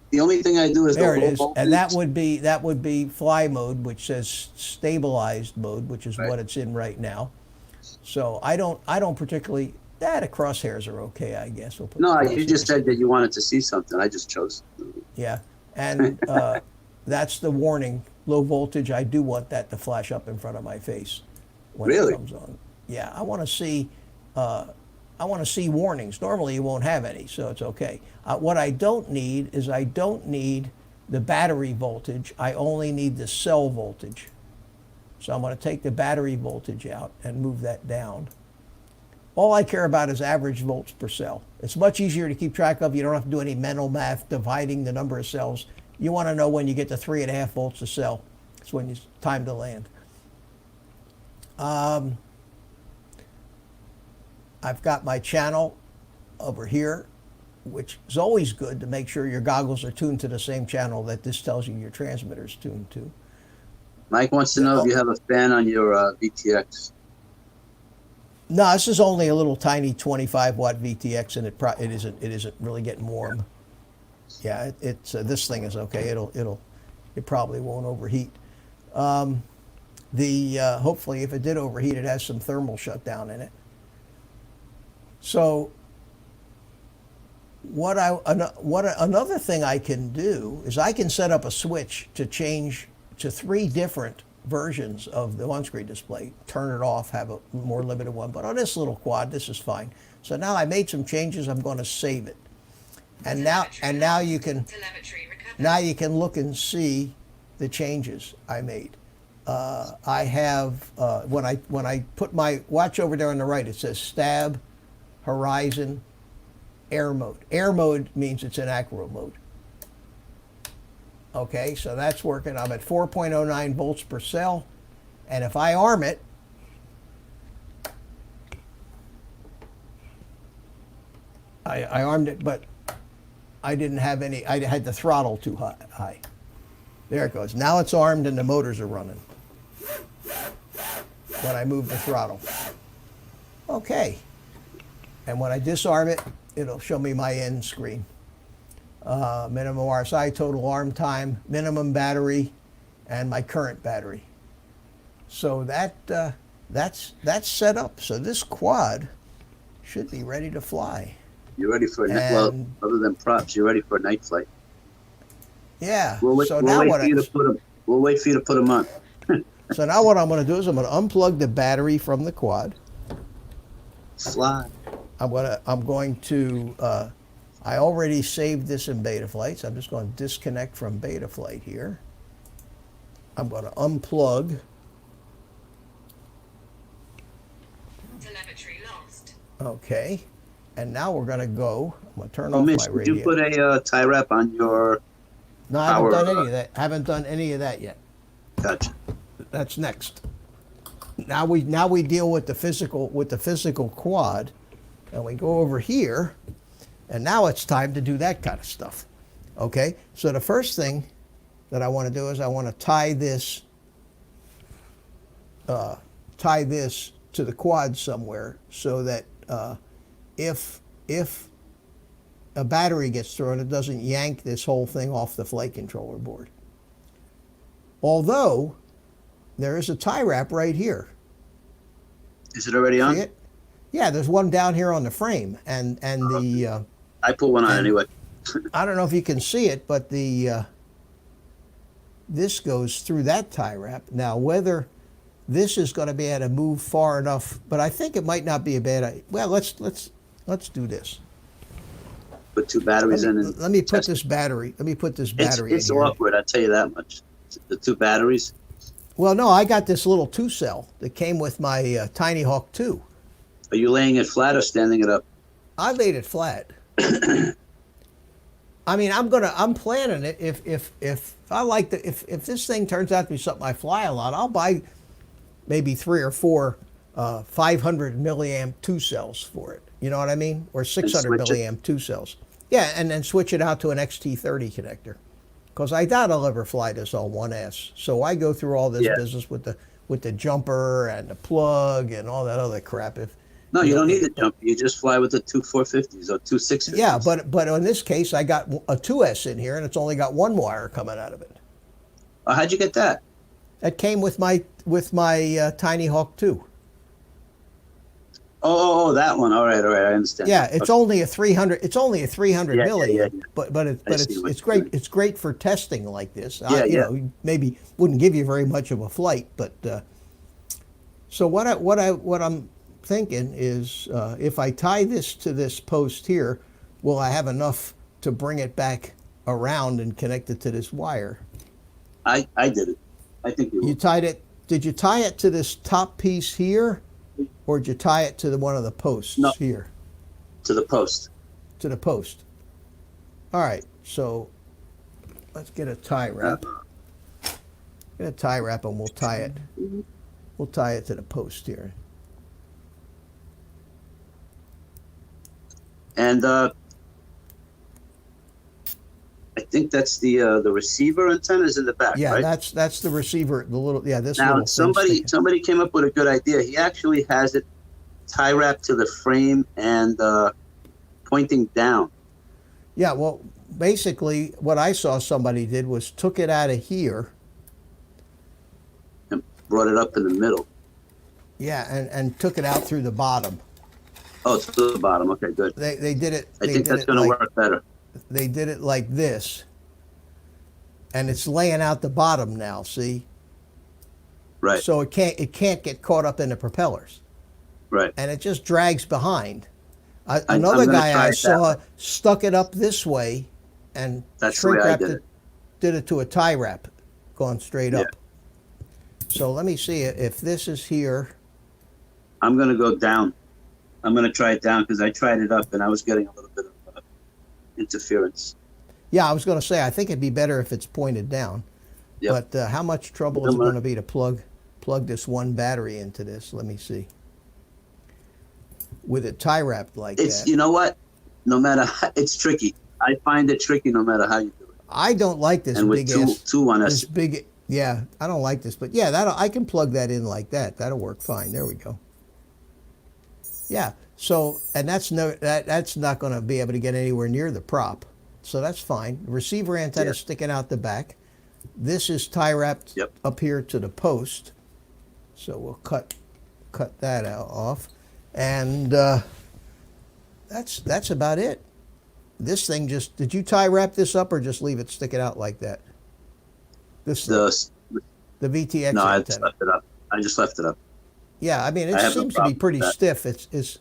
The only thing I do is There the it low is, voltage. and that would be fly mode, which says stabilized mode, which is what it's in right now. So I don't particularly. The crosshairs are okay, I guess. We'll put No, crosshairs. you just said that you wanted to see something. I just chose. Yeah, and that's the warning, low voltage. I do want that to flash up in front of my face when Really? it comes on. Yeah, I want to see. I want to see warnings. Normally, you won't have any, so it's okay. What I don't need is I don't need the battery voltage. I only need the cell voltage. So I'm going to take the battery voltage out and move that down. All I care about is average volts per cell. It's much easier to keep track of. You don't have to do any mental math dividing the number of cells. You want to know when you get to 3.5 volts a cell. It's when it's time to land. I've got my channel over here, which is always good to make sure your goggles are tuned to the same channel that this tells you your transmitter's tuned to. Mike wants to know if you have a fan on your VTX. No, this is only a little tiny 25 watt VTX, and it isn't really getting warm. Yeah, this thing is okay. It probably won't overheat. Hopefully, if it did overheat, it has some thermal shutdown in it. So, another thing I can do is I can set up a switch to change to 3 different versions of the on-screen display. Turn it off, have a more limited one. But on this little quad, this is fine. So now I made some changes. I'm going to save it, and now you can look and see the changes I made. I have when I put my watch over there on the right, it says stab, horizon, air mode. Air mode means it's in acro mode. Okay, so that's working. I'm at 4.09 volts per cell, and if I arm it, I armed it, but I didn't have any. I had the throttle too high. There it goes. Now it's armed and the motors are running when I move the throttle. Okay, and when I disarm it, it'll show me my end screen. Minimum RSI, total arm time, minimum battery, and my current battery. So that's set up. So this quad should be ready to fly. You're ready for well, other than props, you're ready for a night flight. Yeah. We'll wait for you to put them on. So now what I'm going to do is I'm going to unplug the battery from the quad. Fly. I'm going to I already saved this in Betaflight, so I'm just going to disconnect from Betaflight here. I'm going to unplug. Telemetry lost. Okay. And now we're going to go. I'm going to turn off Mitch, my radio. did you put a tie wrap on your No, I haven't done any of that. Haven't done any of that yet. Gotcha. That's next. Now we deal with the physical quad, and we go over here, and now it's time to do that kind of stuff. Okay? So the first thing that I want to do is I want to tie this to the quad somewhere so that if a battery gets thrown, it doesn't yank this whole thing off the flight controller board. Although there is a tie wrap right here. Is it already on? See it? Yeah, there's one down here on the frame, and the I put one on anyway. I don't know if you can see it, but the this goes through that tie wrap. Now, whether this is going to be able to move far enough, but I think it might not be a bad idea. Well, let's do this. Put two batteries in. And let me put test this it. battery. Let me put this battery. It's in here. awkward. I'll tell you that much. The two batteries. Well, no, I got this little 2-cell that came with my Tinyhawk 2. Are you laying it flat or standing it up? I laid it flat. I mean, I'm planning it. If I like if this thing turns out to be something I fly a lot, I'll buy maybe 3 or 4 500 milliamp 2-cells for it. You know what I mean? Or 600 milliamp 2-cells. Yeah, and then switch it out to an XT30 connector. Because I doubt I'll ever fly this on 1S. So I go through all this business with the jumper and the plug and all that other crap. No, you don't need the jumper. You just fly with the two 450s or two 650s. Yeah, but in this case, I got a 2S in here, and it's only got one wire coming out of it. How'd you get that? That came with my Tinyhawk 2. Oh, that one. All right, I understand. Yeah, it's only a 300. It's only a 300 milliamp, yeah. but it's great. Doing. It's great for testing like this. Yeah, you know, maybe wouldn't give you very much of a flight, but so what I'm thinking is if I tie this to this post here, will I have enough to bring it back around and connect it to this wire? I did it. I think You tied it. Did you tie it to this top piece here, or did you tie it to one of the posts here? To the post. To the post. All right. So let's get a tie wrap. Get a tie wrap, and we'll tie it. We'll tie it to the post here. And I think that's the receiver antennas in the back. Yeah, right? that's the receiver. The little this Now little somebody came up with a good idea. He actually has it tie wrapped to the frame and pointing down. Yeah, well, basically, what I saw somebody did was took it out of here. And brought it up in the middle. Yeah, and took it out through the bottom. Oh, it's to the bottom. Okay, good. They did it. I think that's going to work better. They did it like this, and it's laying out the bottom now. See. Right. So it can't get caught up in the propellers. Right. And it just drags behind. Another guy I saw stuck it up this way, and shrink wrapped it. Did it to a tie wrap, going straight up. So let me see if this is here. I'm going to go down. I'm going to try it down because I tried it up and I was getting a little bit of interference. Yeah, I was going to say I think it'd be better if it's pointed down. Yep. But how much trouble is it going to be to plug this one battery into this? Let me see. With it tie wrapped like that. You know what? No matter how, it's tricky. I find it tricky no matter how you do it. I don't like this big this big. Yeah, I don't like this, but yeah, I can plug that in like that. That'll work fine. There we go. Yeah. So, and that's not going to be able to get anywhere near the prop. So that's fine. Receiver antenna sticking out the back. This is tie wrapped up here to the post. So we'll cut that off. And that's about it. This thing did you tie wrap this up or just leave it sticking out like that? The VTX No, antenna. I just left it up. I just left it up. Yeah, I mean, it seems to be pretty stiff. It's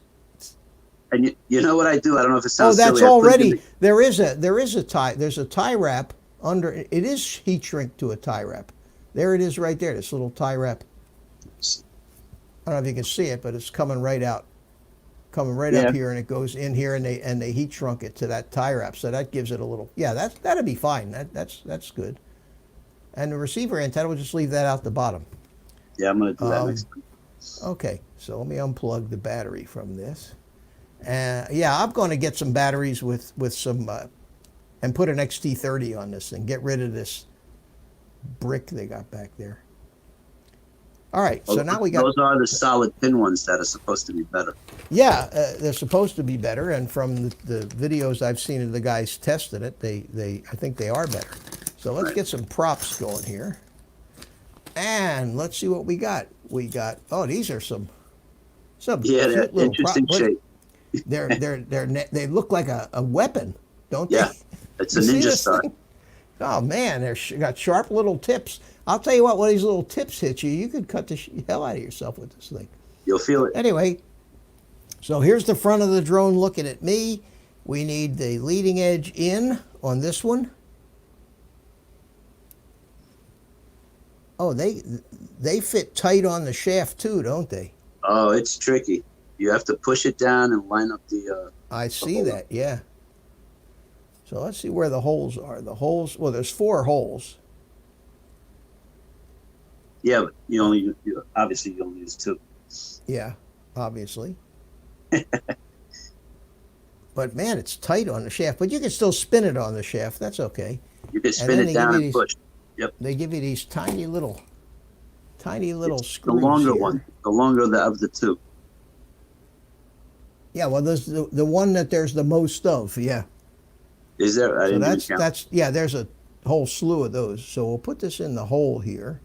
and you know what I do? I don't know if it sounds that's silly. Already there is a tie. There's a tie wrap under. It is heat shrink to a tie wrap. There it is right there. This little tie wrap. I don't know if you can see it, but it's coming right out, up here, and it goes in here, and they heat shrunk it to that tie wrap. So that gives it a little. Yeah, that'd be fine. That's good. And the receiver antenna, we'll just leave that out the bottom. Yeah, I'm going to do that next time. Okay, so let me unplug the battery from this. Yeah, I'm going to get some batteries with some, and put an XT30 on this thing. Get rid of this brick they got back there. All right, so now we got... Those are the solid pin ones that are supposed to be better. Yeah, they're supposed to be better, and from the videos I've seen of the guys testing it, I think they are better. So let's get some props going here. And let's see what we got. We got, these are some they're interesting shape. They look like a weapon, don't they? Yeah, it's a ninja star. Oh man, they're got sharp little tips. I'll tell you what, when these little tips hit you, you could cut the hell out of yourself with this thing. You'll feel it. Anyway, so here's the front of the drone looking at me. We need the leading edge in on this one. Oh, they fit tight on the shaft too, don't they? Oh, it's tricky. You have to push it down and line up the. I see that, yeah. So let's see where the holes are. The holes, well, there's 4 holes. Yeah, but you obviously you only use 2. Yeah, obviously. But man, it's tight on the shaft. But you can still spin it on the shaft. That's okay. You can spin it down and push. Yep. They give you these tiny little screws. The longer here. one, the longer of the 2. Yeah, well, there's the one that there's the most of. Yeah. Is there? I So didn't even count. that's yeah. There's a whole slew of those. So we'll put this in the hole here.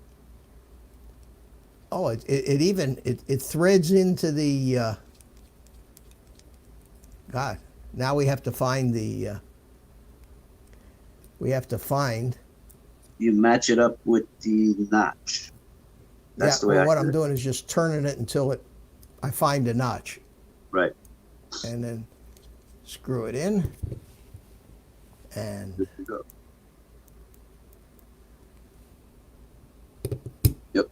Oh, it even threads into the. God, now we have to find the. We have to find. You match it up with the notch. That's the way what I'm doing is just turning it until I find a notch. Right. And then screw it in. And Good to go. Yep.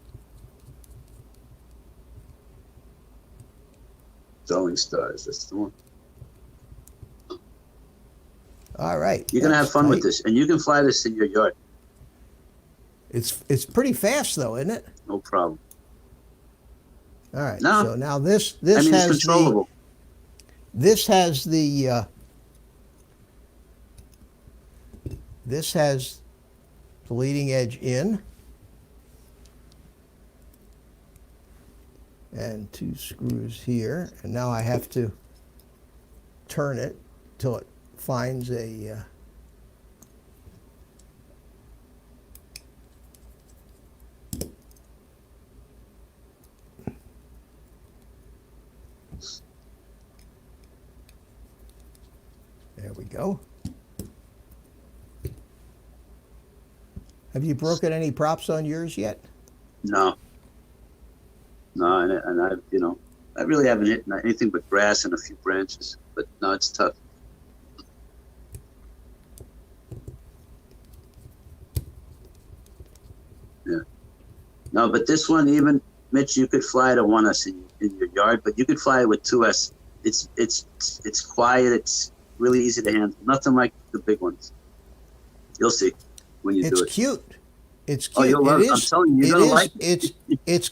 Throwing stars. That's the one. all right. You're gonna have fun with tight. this, and you can fly this in your yard. It's pretty fast though, isn't it? No problem. All right. No. So now this I mean, it's has controllable. this has the leading edge in, and 2 screws here, and now I have to turn it till it finds a there we go. Have you broken any props on yours yet? No. No, and I really haven't hit anything but grass and a few branches. But no, it's tough. Yeah. No, but this one, even Mitch, you could fly it at 1S in your yard, but you could fly it with 2S. It's quiet. It's really easy to handle. Nothing like the big ones. You'll see when you do it. It's cute. It's cute. Oh, you'll love it. I'm telling you, you're gonna like it. It's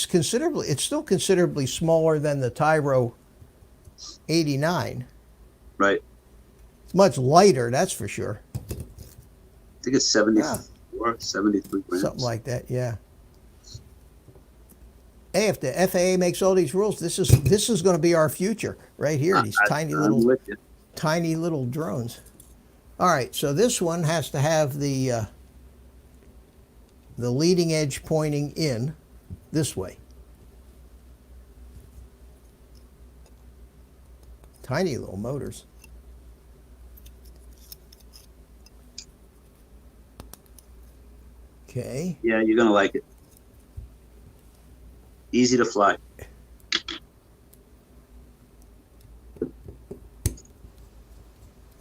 considerably. It's still considerably smaller than the Tyro89. Right. It's much lighter, that's for sure. I think it's 74, 73 grams. Something like that, yeah. Hey, if the FAA makes all these rules, this is going to be our future right here. These I'm tiny little drones. All right, so this one has to have the leading edge pointing in this way. Tiny little motors. Okay. Yeah, you're gonna like it. Easy to fly.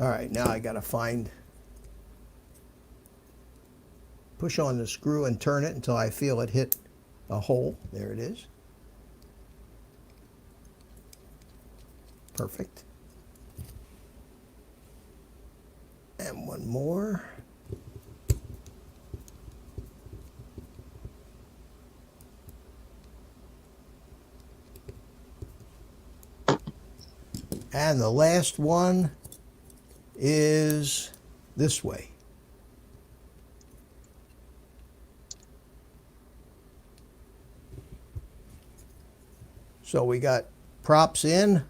All right, now I gotta push on the screw and turn it until I feel it hit a hole. There it is. Perfect. And one more. And the last one is this way. So we got props in,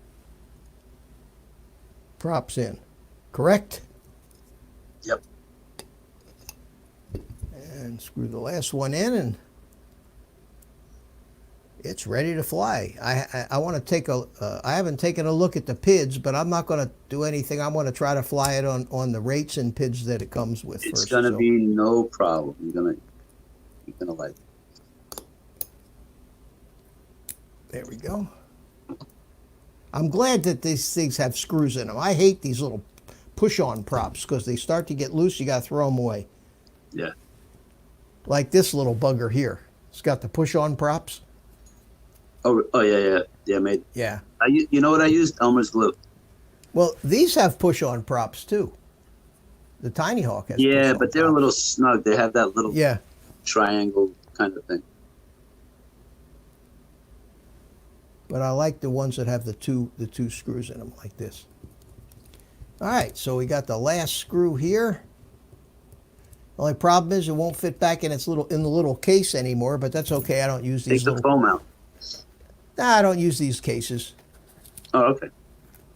correct? Yep. And screw the last one in, and it's ready to fly. I want to take a. I haven't taken a look at the PIDs, but I'm not going to do anything. I'm going to try to fly it on the rates and PIDs that it comes with. It's first, gonna so. be no problem. You're gonna like it. There we go. I'm glad that these things have screws in them. I hate these little push-on props because they start to get loose. You got to throw them away. Yeah. Like this little bugger here. It's got the push-on props. Oh yeah, mate. Yeah. You know what I used? Elmer's glue. Well, these have push-on props too. The Tinyhawk has. Yeah, push-on but they're props. a little snug. They have that little triangle kind of thing. But I like the ones that have the two screws in them like this. All right, so we got the last screw here. The only problem is it won't fit back in the little case anymore, but that's okay. I don't use these. Take the foam out. Nah, I don't use these cases. Oh, okay.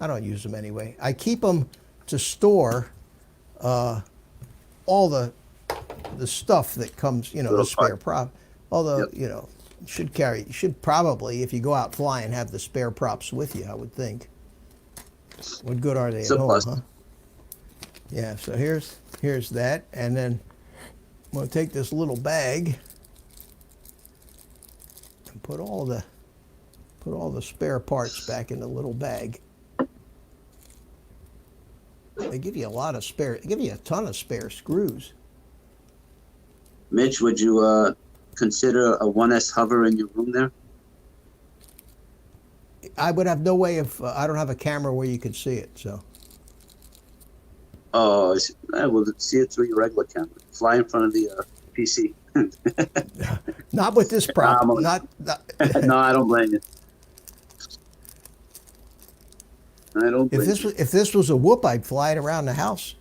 I don't use them anyway. I keep them to store all the stuff that comes, the spare prop. Although, you should probably, if you go out flying, have the spare props with you, I would think. What good are they at home, huh? Yeah, so here's that, and then I'm going to take this little bag and put all the spare parts back in the little bag. They give you a ton of spare screws. Mitch, would you consider a 1S hover in your room there? I would have no way of, I don't have a camera where you could see it, so. Oh, I will see it through your regular camera. Fly in front of the PC. Not with this prop. No, I don't blame you. I don't blame you. If this was a whoop, I'd fly it around the house.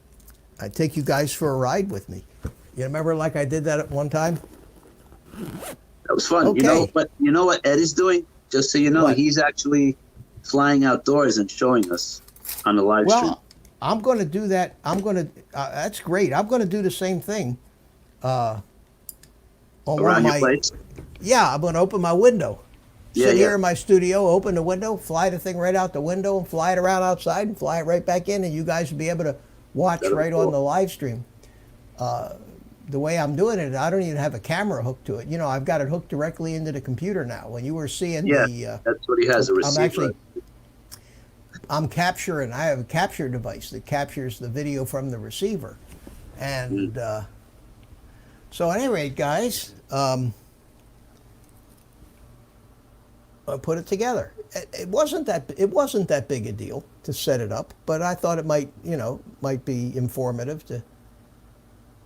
I'd take you guys for a ride with me. You remember like I did that at one time? That was fun. Okay. You know what Ed is doing? Just so you know, What? he's actually flying outdoors and showing us on the live stream. Well, I'm going to do that. That's great. I'm going to do the same thing. On Around your place? Yeah, I'm going to open my window. Yeah, Sit yeah. here in my studio, open the window, fly the thing right out the window, and fly it around outside, and fly it right back in, and you guys will be able to watch That'll be right cool. on the live stream. The way I'm doing it, I don't even have a camera hooked to it. I've got it hooked directly into the computer now. When you were seeing that's what he has, a receiver. I'm capturing. I have a capture device that captures the video from the receiver, and so at any rate, guys, I put it together. It wasn't that big a deal to set it up, but I thought it might be informative to.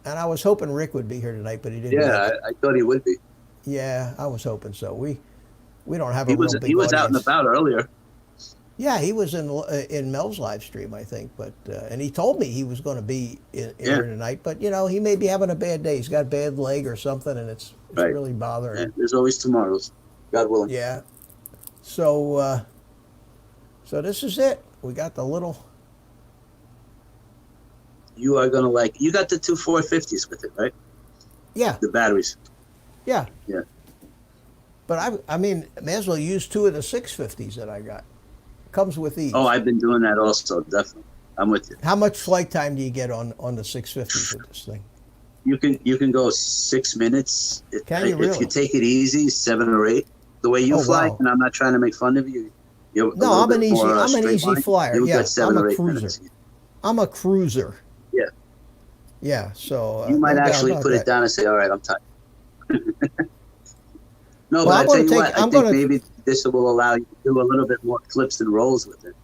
And I was hoping Rick would be here tonight, but he didn't. Yeah, I thought he would be. Yeah, I was hoping so. We don't have He a was real big he was out and audience. about earlier. Yeah, he was in Mel's live stream, I think, but and he told me he was going to be here tonight, but he may be having a bad day. He's got a bad leg or something, and it's Right. really bothering Yeah, him. there's always tomorrows, God willing. Yeah. So this is it. We got the little. You are gonna like. You got the two 450s with it, right? Yeah. The batteries. Yeah. Yeah. But I mean, may as well use two of the 650s that I got. Comes with these. Oh, I've been doing that also. Definitely, I'm with you. How much flight time do you get on the 650s with this thing? You can go 6 minutes. Can you If really? you take it easy, 7 or 8. The way you Oh, fly, wow. and I'm not trying to make fun of you. You're No, I'm an easy flyer. You Yeah, got 7 I'm or a 8 cruiser. minutes. I'm a cruiser. Yeah. Yeah. So You might no doubt actually about put that. it down and say, "All right, I'm tired." No, Well, but I'm I tell gonna you take- what, I I'm think gonna- maybe this will allow you to do a little bit more flips and rolls with it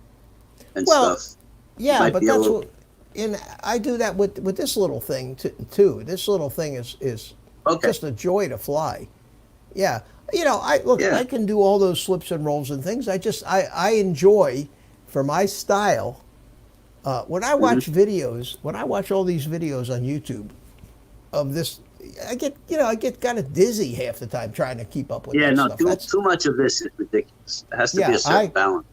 and Well, stuff. Yeah, Might but be a that's little- what. I do that with this little thing too. This little thing is Okay. just a joy to fly. Yeah. I can do all those slips and rolls and things. I enjoy, for my style, when I watch Mm-hmm. videos, when I watch all these videos on YouTube of this, I get kind of dizzy half the time trying to keep up with Yeah, that no, stuff. too much of this is ridiculous. It has to Yeah, be a certain balance.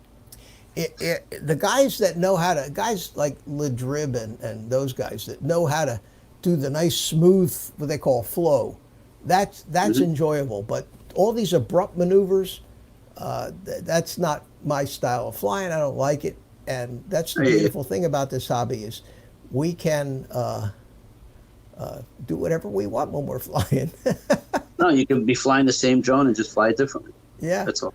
The guys that know how to, guys like Ledrib and those guys that know how to do the nice smooth, what they call flow, that's Mm-hmm. enjoyable. But all these abrupt maneuvers, that's not my style of flying. I don't like it. And that's the beautiful thing about this hobby is we can do whatever we want when we're flying. No, you can be flying the same drone and just fly it differently. Yeah. That's all.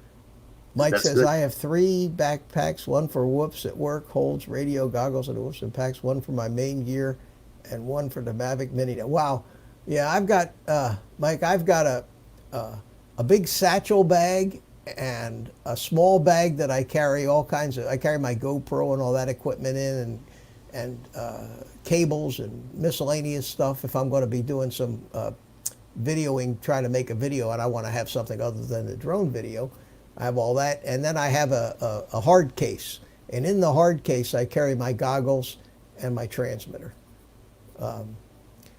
Mike That's says, good. I have 3 backpacks, one for whoops at work, holds radio, goggles, and whoops and packs, one for my main gear, and one for the Mavic Mini. Wow. Yeah, I've got, Mike, I've got a big satchel bag and a small bag that I carry I carry my GoPro and all that equipment in and cables and miscellaneous stuff if I'm going to be doing some videoing, trying to make a video and I want to have something other than the drone video. I have all that, and then I have a hard case, and in the hard case I carry my goggles and my transmitter.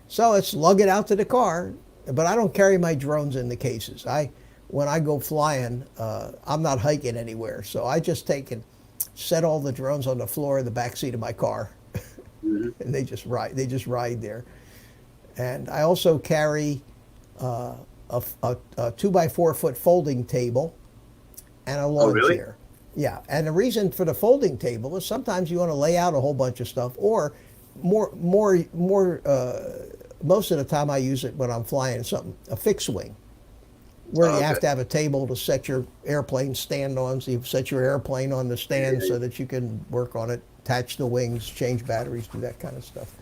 So it's lug it out to the car, but I don't carry my drones in the cases. When I go flying, I'm not hiking anywhere, so I just take and set all the drones on the floor in the back seat of my car, and they just ride. They just ride there. And I also carry a 2x4 foot folding table and a lawn chair. Yeah, and the reason for the folding table is sometimes you want to lay out a whole bunch of stuff, or most of the time I use it when I'm flying a fixed wing, where you have to have a table to set your airplane stand on. So you set your airplane on the stand so that you can work on it, attach the wings, change batteries, do that kind of stuff.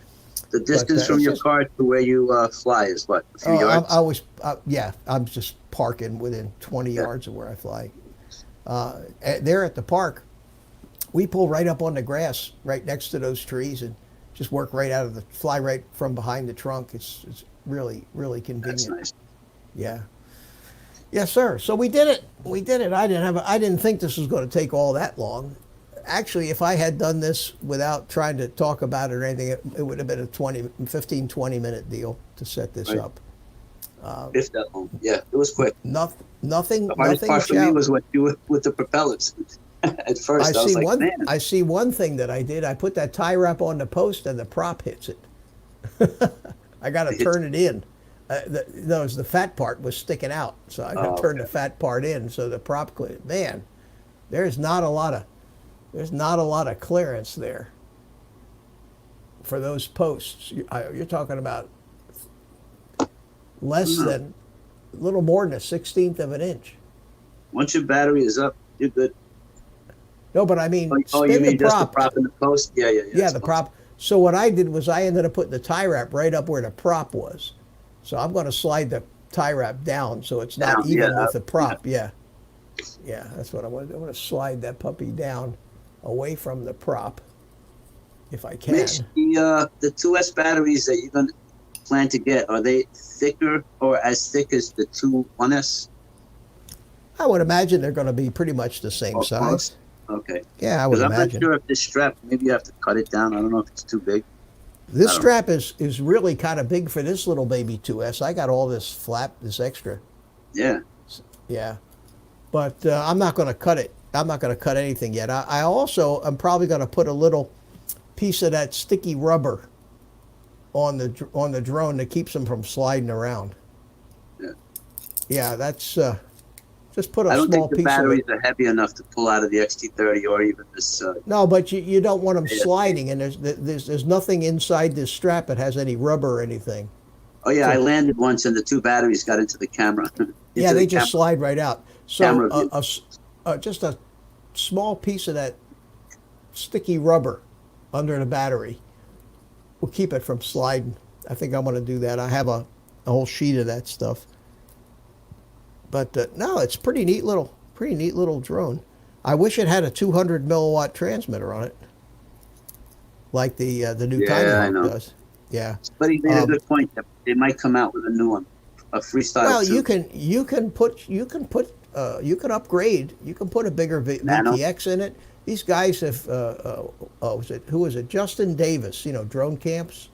The distance from your car to where you fly is what? A few yards? I'm just parking within 20 yards of where I fly. There at the park, we pull right up on the grass right next to those trees and just work fly right from behind the trunk. It's really, really convenient. That's nice. Yeah. Yes, sir. So we did it. I didn't think this was going to take all that long. Actually, if I had done this without trying to talk about it or anything, it would have been a 20 minute deal to set this up. If that long. Yeah, it was quick. Nothing. The hardest part for me was what you were with the propellers. At first, I was like, man. I see one thing that I did. I put that tie wrap on the post and the prop hits it. I got to turn it in. The fat part was sticking out, so I got to turn the fat part in so the prop cleared. Man, there's not a lot of clearance there for those posts. You're talking about less than a little more than 1/16 of an inch. Once your battery is up, you're good. No, but I mean, you mean just the prop in the post? Yeah. Yeah, the prop. So what I did was I ended up putting the tie wrap right up where the prop was. So I'm going to slide the tie wrap down so it's not even with the prop. Yeah, that's what I want. I want to slide that puppy down away from the prop if I can. Mitch, the 2S batteries that you're going to plan to get, are they thicker or as thick as the 1S? I would imagine they're going to be pretty much the same size. Okay. Yeah, I would imagine. I'm not sure if this strap, maybe you have to cut it down. I don't know if it's too big. This strap is really kind of big for this little baby 2S. I got all this flap, this extra. Yeah. Yeah. But I'm not going to cut it. I'm not going to cut anything yet. I also am probably going to put a little piece of that sticky rubber on the drone that keeps them from sliding around. Yeah. Yeah, that's just put a I don't small think the piece batteries of it. are heavy enough to pull out of the XT30 or even this. No, but you don't want them sliding, and there's nothing inside this strap that has any rubber or anything. Oh yeah, I landed once and the 2 batteries got into the camera. Yeah, they just slide right out. So just a small piece of that sticky rubber under the battery will keep it from sliding. I think I'm going to do that. I have a whole sheet of that stuff. But no, it's pretty neat little drone. I wish it had a 200 milliwatt transmitter on it, like the new Tinyhawk does. Yeah. But he made a good point. They might come out with a new one, a Freestyle. Well, too. you can upgrade. You can put a bigger VTX in it. These guys have who was it? Justin Davis. Drone Camps.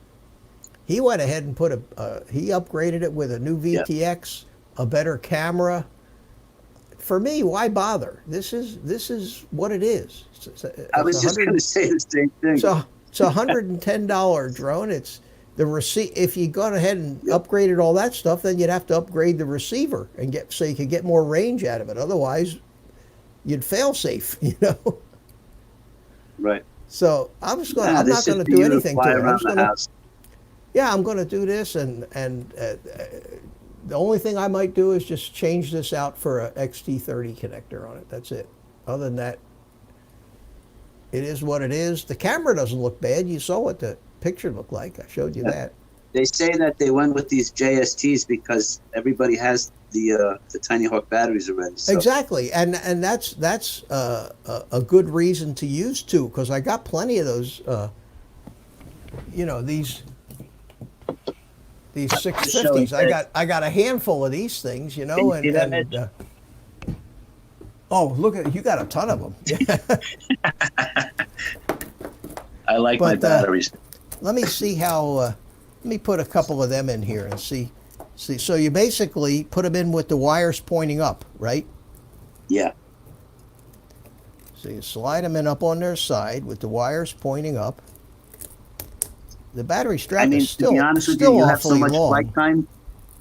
He went ahead and he upgraded it with a new VTX, a better camera. For me, why bother? This is what it is. I was just going to say the same thing. So it's $110 drone. If you gone ahead and upgraded all that stuff, then you'd have to upgrade the receiver and so you could get more range out of it. Otherwise, you'd fail safe, you know. Right. So I'm not going to do anything to it. I'm going to do this, and the only thing I might do is just change this out for a XT30 connector on it. That's it. Other than that, it is what it is. The camera doesn't look bad. You saw what the picture looked like. I showed you that. They say that they went with these JSTs because everybody has the Tinyhawk batteries already. So. Exactly, and that's a good reason to use two, because I got plenty of those. These 650s. I got a handful of these things, you know, oh, look at you got a ton of them. I like my batteries. Let me see how. Let me put a couple of them in here and see. So you basically put them in with the wires pointing up, right? Yeah. So you slide them in up on their side with the wires pointing up. The battery strap is still, to be honest with you, you have so much flight time.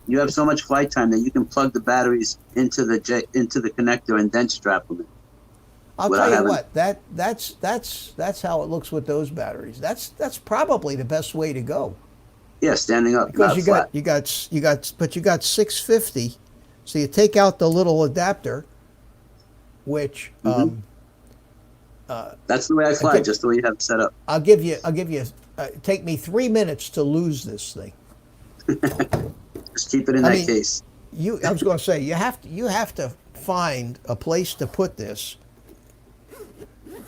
You have so much flight time that you can plug the batteries into the connector and then strap them in. I'll tell you what, that's how it looks with those batteries. That's probably the best way to go. Yeah, standing up. Because you got 650, so you take out the little adapter, which that's the way I fly, just the way you have it set up. I'll give you. Take me 3 minutes to lose this thing. Just keep it in that case. I was going to say you have to find a place to put this.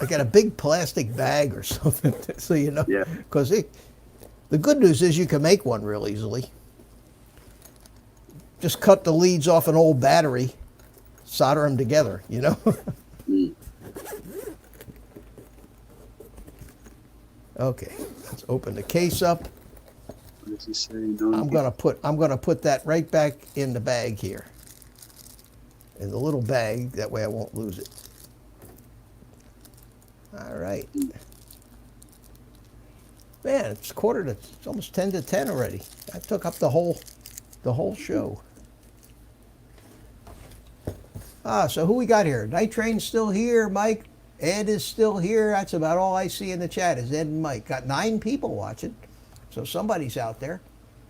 Like in a big plastic bag or something, so you know. Yeah. Because the good news is you can make one real easily. Just cut the leads off an old battery, solder them together, you know. Okay, let's open the case up. What does he say? I'm gonna put that right back in the bag here, in the little bag. That way I won't lose it. All right. Man, it's almost 10 to 10 already. I took up the whole show. So who we got here? Night Train's still here. Mike, Ed is still here. That's about all I see in the chat is Ed and Mike. Got 9 people watching, so somebody's out there.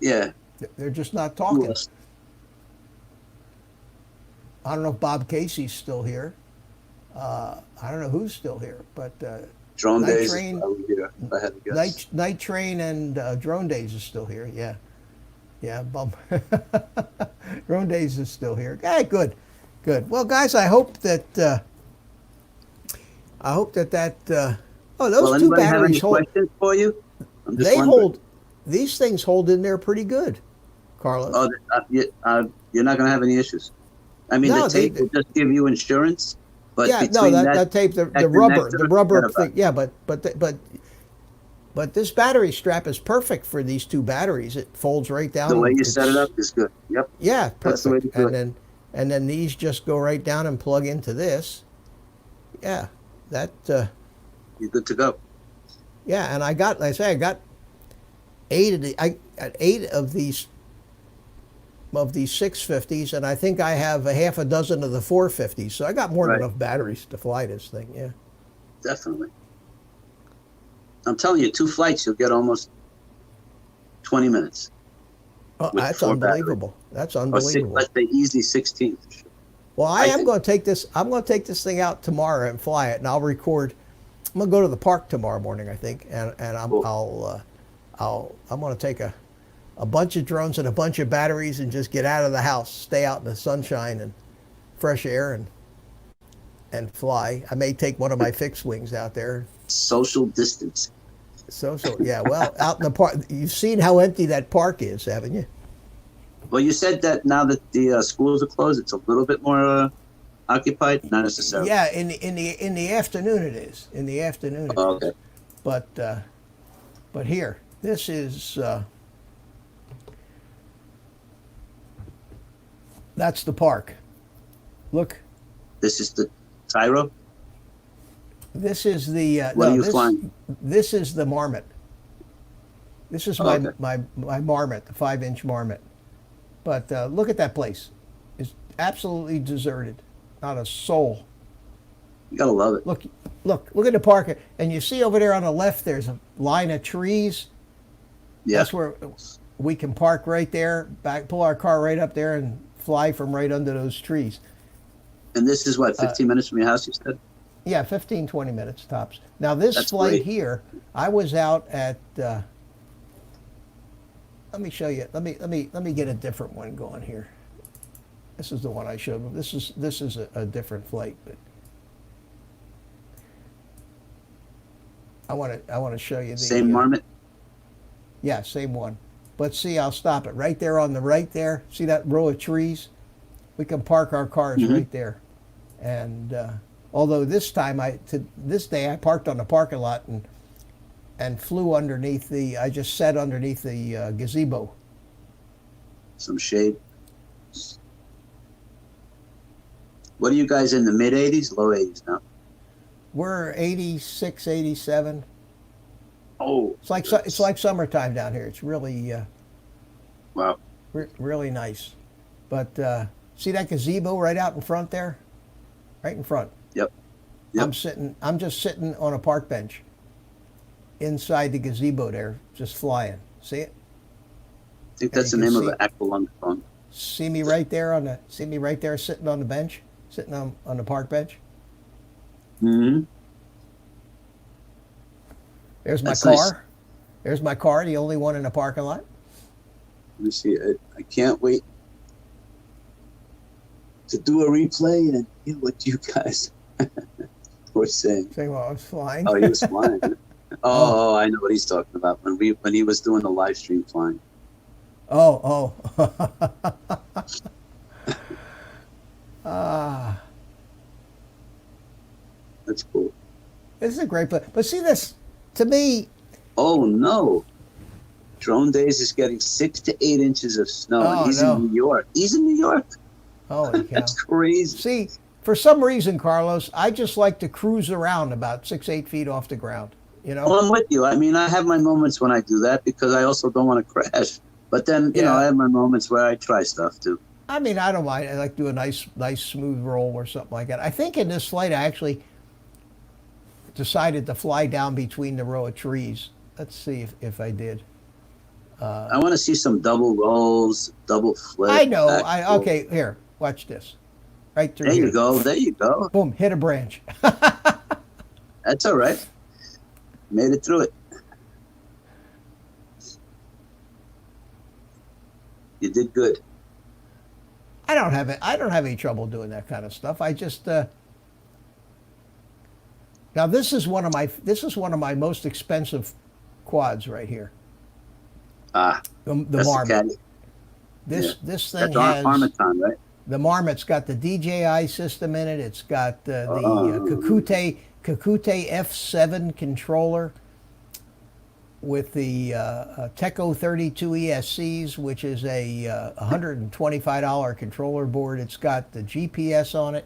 Yeah. They're just not talking. I don't know if Bob Casey's still here. I don't know who's still here, but Drone Night Days Train, is probably here, if I had to guess. Night Train and Drone Days is still here. Yeah, Drone Days is still here. Hey, good. Well, guys, I hope that those two batteries hold. Questions for you? These things hold in there pretty good, Carlos. Oh, you're not going to have any issues. I mean, the tape will just give you insurance. But yeah, no, that tape, the rubber thing. Yeah, but this battery strap is perfect for these two batteries. It folds right down. The way you set it up is good. Yep. Yeah, perfect. That's the way to do it. And then these just go right down and plug into this. Yeah, that. You're good to go. Yeah, and I got 8 of these 650s, and I think I have a half a dozen of the 450s. So I got more than enough batteries to fly this thing. Yeah, definitely. I'm telling you, 2 flights, you'll get almost 20 minutes. Oh, that's unbelievable. That's unbelievable. Let's say easily 16. Well, I'm going to take this. I'm going to take this thing out tomorrow and fly it, and I'll record. I'm going to go to the park tomorrow morning, I think, and I'm going to take a bunch of drones and a bunch of batteries and just get out of the house, stay out in the sunshine and fresh air and fly. I may take one of my fixed wings out there. Social distance. Yeah. Well, out in the park, you've seen how empty that park is, haven't you? Well, you said that now that the schools are closed, it's a little bit more occupied. Not necessarily. Yeah, in the afternoon it is. In the afternoon. Oh, okay. But here, this is. That's the park. Look. This is the Tyro? This is the... what are you flying? This is the Marmot. This is Oh, my, okay. my marmot, the 5-inch marmot. But look at that place. It's absolutely deserted. Not a soul. You gotta love it. Look at the park. And you see over there on the left, there's a line of trees. Yeah. That's where we can park right there, pull our car right up there and fly from right under those trees. And this is what, 15 minutes from your house, you said? Yeah, 15, 20 minutes tops. Now this That's flight great. here, I was out at, let me show you, let me get a different one going here. This is the one I showed. This is a different flight, but I want to show you the Same marmot? Yeah, same one. But see, I'll stop it right there on the right there. See that row of trees? We can park our cars right there. And although this day I parked on the parking lot and flew underneath I just sat underneath the gazebo. Some shade. What are you guys in the mid 80s, low 80s now? We're 86, 87. Oh, It's like summertime down here. It's really wow. really nice. But see that gazebo right out in front there? Right in front. Yep. I'm just sitting on a park bench inside the gazebo there, just flying. See it? I think that's the name of an aqualung song. See me right there sitting on the bench, sitting on the park bench. Mm-hmm. There's my That's car. nice. There's my car, the only one in the parking lot. Let me see. I can't wait to do a replay and hear what you guys were saying. Saying while I was flying. Oh, he was flying. Oh, I know what he's talking about. When he was doing the live stream flying. Oh. That's cool. This is a great place. But see this, to me, Oh no. Drone Days is getting 6 to 8 inches of snow. Oh, and he's no. in New York. He's in New York. holy cow. That's crazy. See, for some reason, Carlos, I just like to cruise around about 6, 8 feet off the ground. You know? Well, I'm with you. I mean, I have my moments when I do that because I also don't want to crash. But then, you know, I have my moments where I try stuff too. I mean, I don't mind. I like to do a nice smooth roll or something like that. I think in this flight, I actually decided to fly down between the row of trees. Let's see if I did. I want to see some double rolls, double flip. I know. backflip. Okay, here, watch this. Right through There here. you go. There you go. Boom, hit a branch. That's all right. Made it through it. You did good. I don't have any trouble doing that kind of stuff. I just now this is one of my most expensive quads right here. Ah, The that's Marmot. the caddy. This thing That's has Armaton, right? the Marmot's got the DJI system in it. It's got the Oh. Kakute F7 controller with the Teco 32 ESCs, which is a $125 controller board. It's got the GPS on it.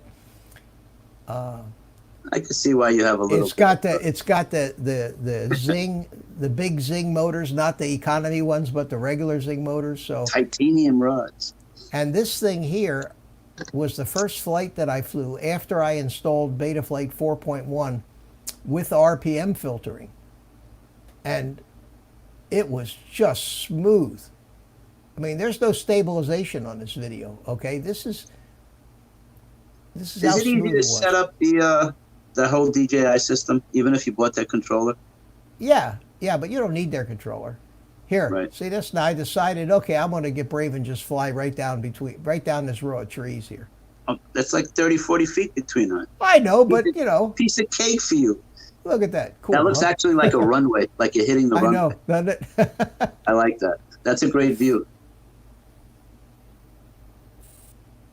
I can see why you have a little. It's got the Zing, the big Zing motors, not the economy ones, but the regular Zing motors. So titanium rods. And this thing here was the first flight that I flew after I installed Betaflight 4.1 with RPM filtering. And it was just smooth. I mean, there's no stabilization on this video, okay? This is how Is it smooth easy it to was. set up the whole DJI system, even if you bought that controller? Yeah, but you don't need their controller. Here, Right. see this? Now I decided, okay, I'm going to get brave and just fly right down this row of trees here. Oh, that's like 30, 40 feet between us. I know, but you know, Piece of cake for you. look at that. Cool. That looks huh? actually like a runway, like you're hitting the I runway. know, doesn't it? I like that. That's a great view.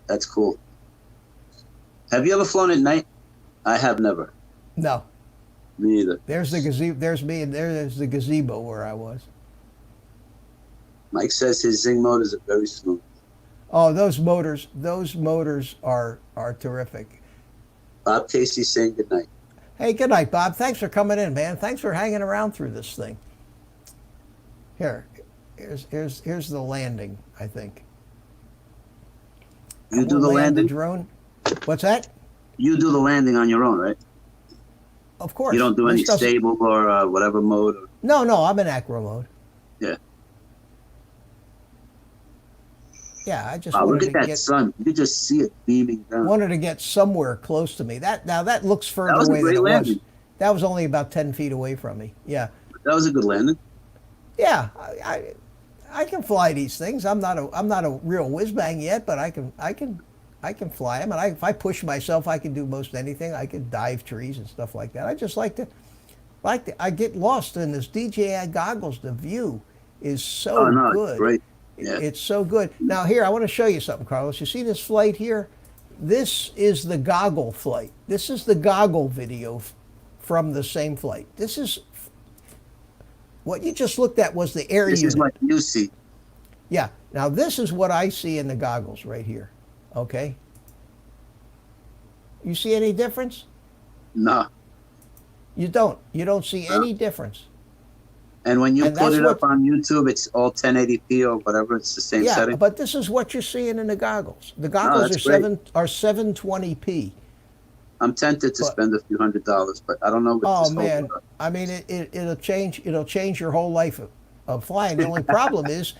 That's cool. Have you ever flown at night? I have never. No. Me either. There's the gazebo. There's me, and there's the gazebo where I was. Mike says his Zing motors are very smooth. Oh, those motors are terrific. Bob Casey saying good night. Hey, good night, Bob. Thanks for coming in, man. Thanks for hanging around through this thing. Here's the landing, I think. You do We'll the land landing? the drone. What's that? You do the landing on your own, right? Of course. You don't do any This doesn't- stable or whatever mode? Or, No, I'm in acro mode. yeah. Yeah, I just Wow, look wanted at to that get sun. You just see it beaming down. wanted to get somewhere close to me. That looks further was a away than great it was. landing. That was only about 10 feet away from me. Yeah. That was a good landing. Yeah, I can fly these things. I'm not a real whiz bang yet, but I can fly them. And if I push myself, I can do most anything. I can dive trees and stuff like that. I just like to I get lost in this DJI goggles. The view is so Oh, no, good. it's great. Yeah. It's so good. Now here, I want to show you something, Carlos. You see this flight here? This is the goggle flight. This is the goggle video from the same flight. This is what you just looked at was the air This unit. is what you see. Yeah. Now this is what I see in the goggles right here. Okay. You see any difference? No. You don't. You don't see any difference. And when you And put that's it up what- on YouTube, it's all 1080p or whatever. It's the same Yeah, setting. but this is what you're seeing in the goggles. The goggles that's are great. 720p. I'm tempted to But- spend a few $100s, but I don't know what Oh this whole man, I mean it'll change your whole life of flying. The only problem is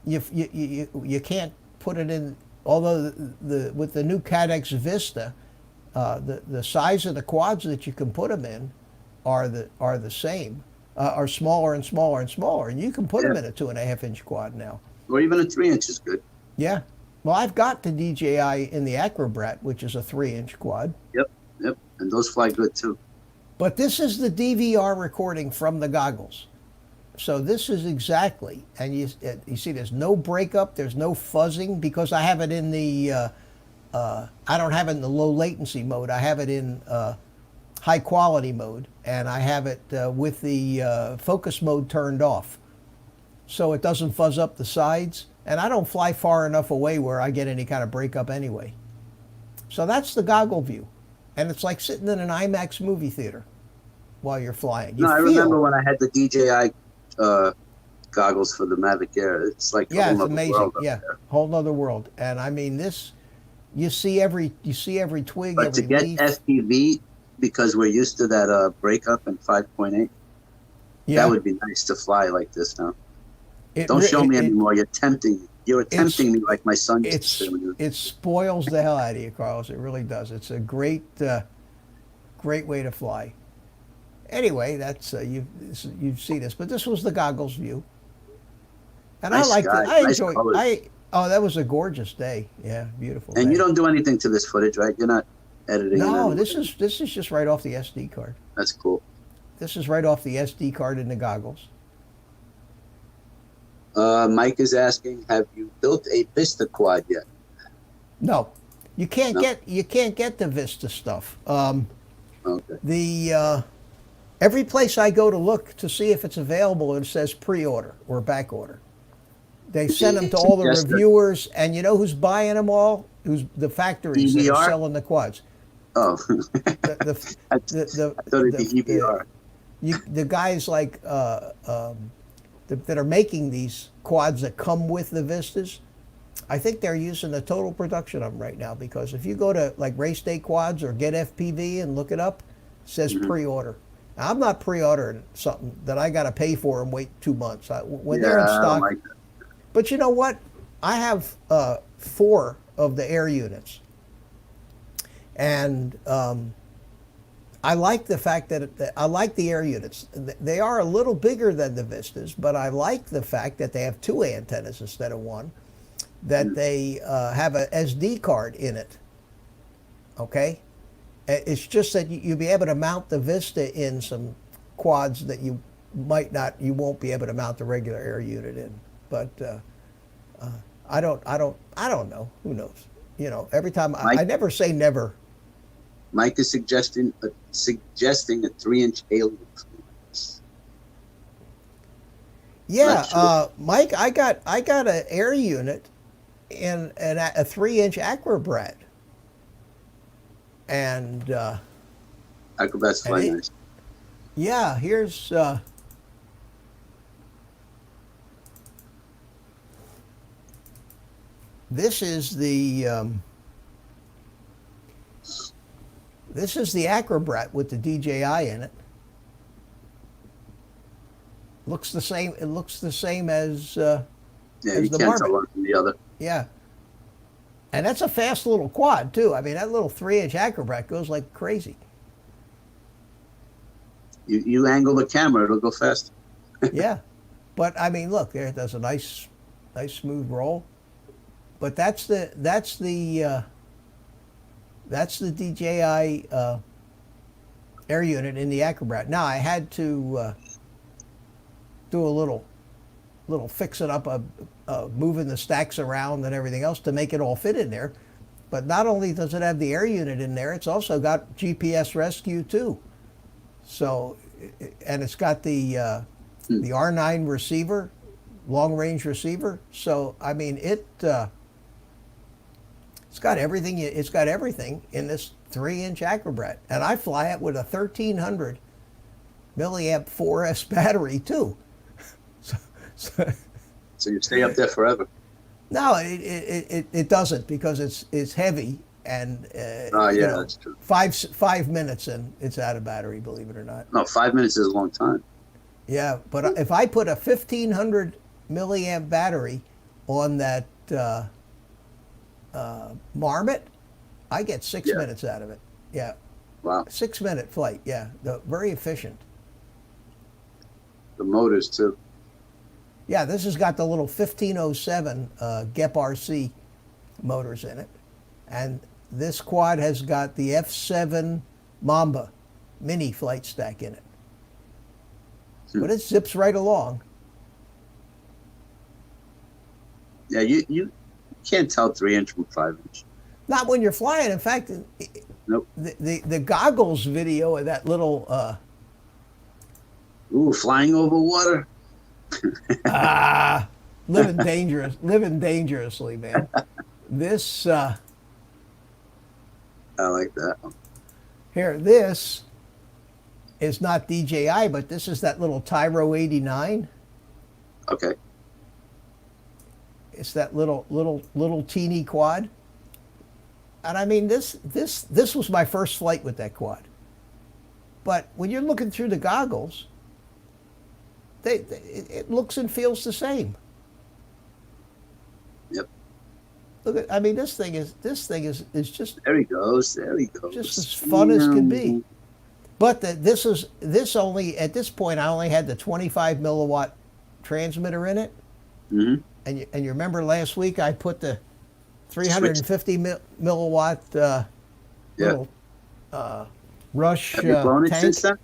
you can't put it in. Although with the new Cadex Vista, the size of the quads that you can put them in are the same, are smaller and smaller and smaller, and you can put them in a 2.5-inch quad now. Or even a 3-inch is good. Yeah. Well, I've got the DJI in the Acrobrat, which is a 3-inch quad. Yep. And those fly good too. But this is the DVR recording from the goggles. So this is exactly, and you see there's no breakup, there's no fuzzing, because I have it in the, I don't have it in the low latency mode, I have it in high quality mode, and I have it with the focus mode turned off. So it doesn't fuzz up the sides, and I don't fly far enough away where I get any kind of breakup anyway. So that's the goggle view. And it's like sitting in an IMAX movie theater while you're flying. You No, I feel- remember when I had the DJI goggles for the Mavic Air. It's like a Yeah, whole it's nother amazing. world up Yeah, there. whole nother world. And I mean, this, you see every twig, But to every get leaf. FPV, because we're used to that breakup in 5.8, Yeah, that would be nice to fly like this now. it Don't re- show me it- anymore. You're tempting. You're tempting me like my son used to It's say when he was. it spoils the hell out of you, Carlos. It really does. It's a great way to fly. Anyway, that's you've seen this, but this was the goggles view, and Nice I liked sky, it. I nice enjoyed. colors. Oh, that was a gorgeous day. Yeah, beautiful. And day. you don't do anything to this footage, right? You're not editing. No, it this is just right off the SD card. That's cool. This is right off the SD card in the goggles. Mike is asking, have you built a Vista quad yet? No, you can't No. get the Vista stuff. Okay. The every place I go to look to see if it's available, it says pre-order or back order. They send them to all the Yes, reviewers, and you know who's buying them all? Who's the factories that are EVR? selling the quads? Oh, The I the thought it'd be EBR. the guys like that are making these quads that come with the Vistas. I think they're using the total production of them right now, because if you go to like Race Day Quads or Get FPV and look it up, it says pre-order. Now, I'm not pre-ordering something that I got to pay for and wait 2 months. When they're in I don't stock. like that. But you know what? I have 4 of the air units, and I like the fact that I like the air units. They are a little bigger than the Vistas, but I like the fact that they have 2 antennas instead of 1. That they have a SD card in it. Okay, it's just that you'll be able to mount the Vista in some quads that you won't be able to mount the regular air unit in. But I don't know. Who knows? You know, every time I never say never. Mike is suggesting a 3-inch alien. Yeah, Not sure. Mike, I got an air unit in a 3-inch Acrobrat, and Acrobat's fly And it- nice. yeah, here's This is the Acrobrat with the DJI in it. Looks the same. It looks the same as Yeah, as you the can't tell Marmot. one from the other. Yeah, and that's a fast little quad too. I mean, that little 3-inch Acrobrat goes like crazy. You angle the camera, it'll go fast. Yeah, but I mean, look, there it does a nice smooth roll. But that's the DJI air unit in the Acrobrat. Now I had to do a little fixing up, moving the stacks around and everything else to make it all fit in there. But not only does it have the air unit in there, it's also got GPS rescue too. So, and it's got the R9 receiver, long range receiver. So I mean it's got everything. It's got everything in this 3-inch Acrobrat, and I fly it with a 1300 milliamp 4S battery too. So you stay up there forever. No, it doesn't, because it's heavy, and Oh, you yeah, know, that's true. 5 minutes and it's out of battery. Believe it or not. No, 5 minutes is a long time. Yeah, but if I put a 1500 milliamp battery on that Marmot, I get 6 Yeah. minutes out of it. Yeah, Wow. 6-minute flight. Yeah, very efficient. The motors, too. Yeah, this has got the little 1507 GEP RC motors in it. And this quad has got the F7 Mamba mini flight stack in it. But it zips right along. Yeah, you can't tell 3-inch from 5-inch. Not when you're flying. In fact, Nope. the goggles video of that little Ooh, flying over water. living dangerously, man. This I like that one. here, this is not DJI, but this is that little Tyro89. Okay. It's that little teeny quad. And I mean, this was my first flight with that quad. But when you're looking through the goggles, it looks and feels the same. Yep. Look at, I mean, this thing is just There he goes. There he goes. just as fun as can be. But this only, at this point, I only had the 25 milliwatt transmitter in it. Mm-hmm. And you remember last week I put the 350 milliwatt little Rush Have you blown it tank. since then?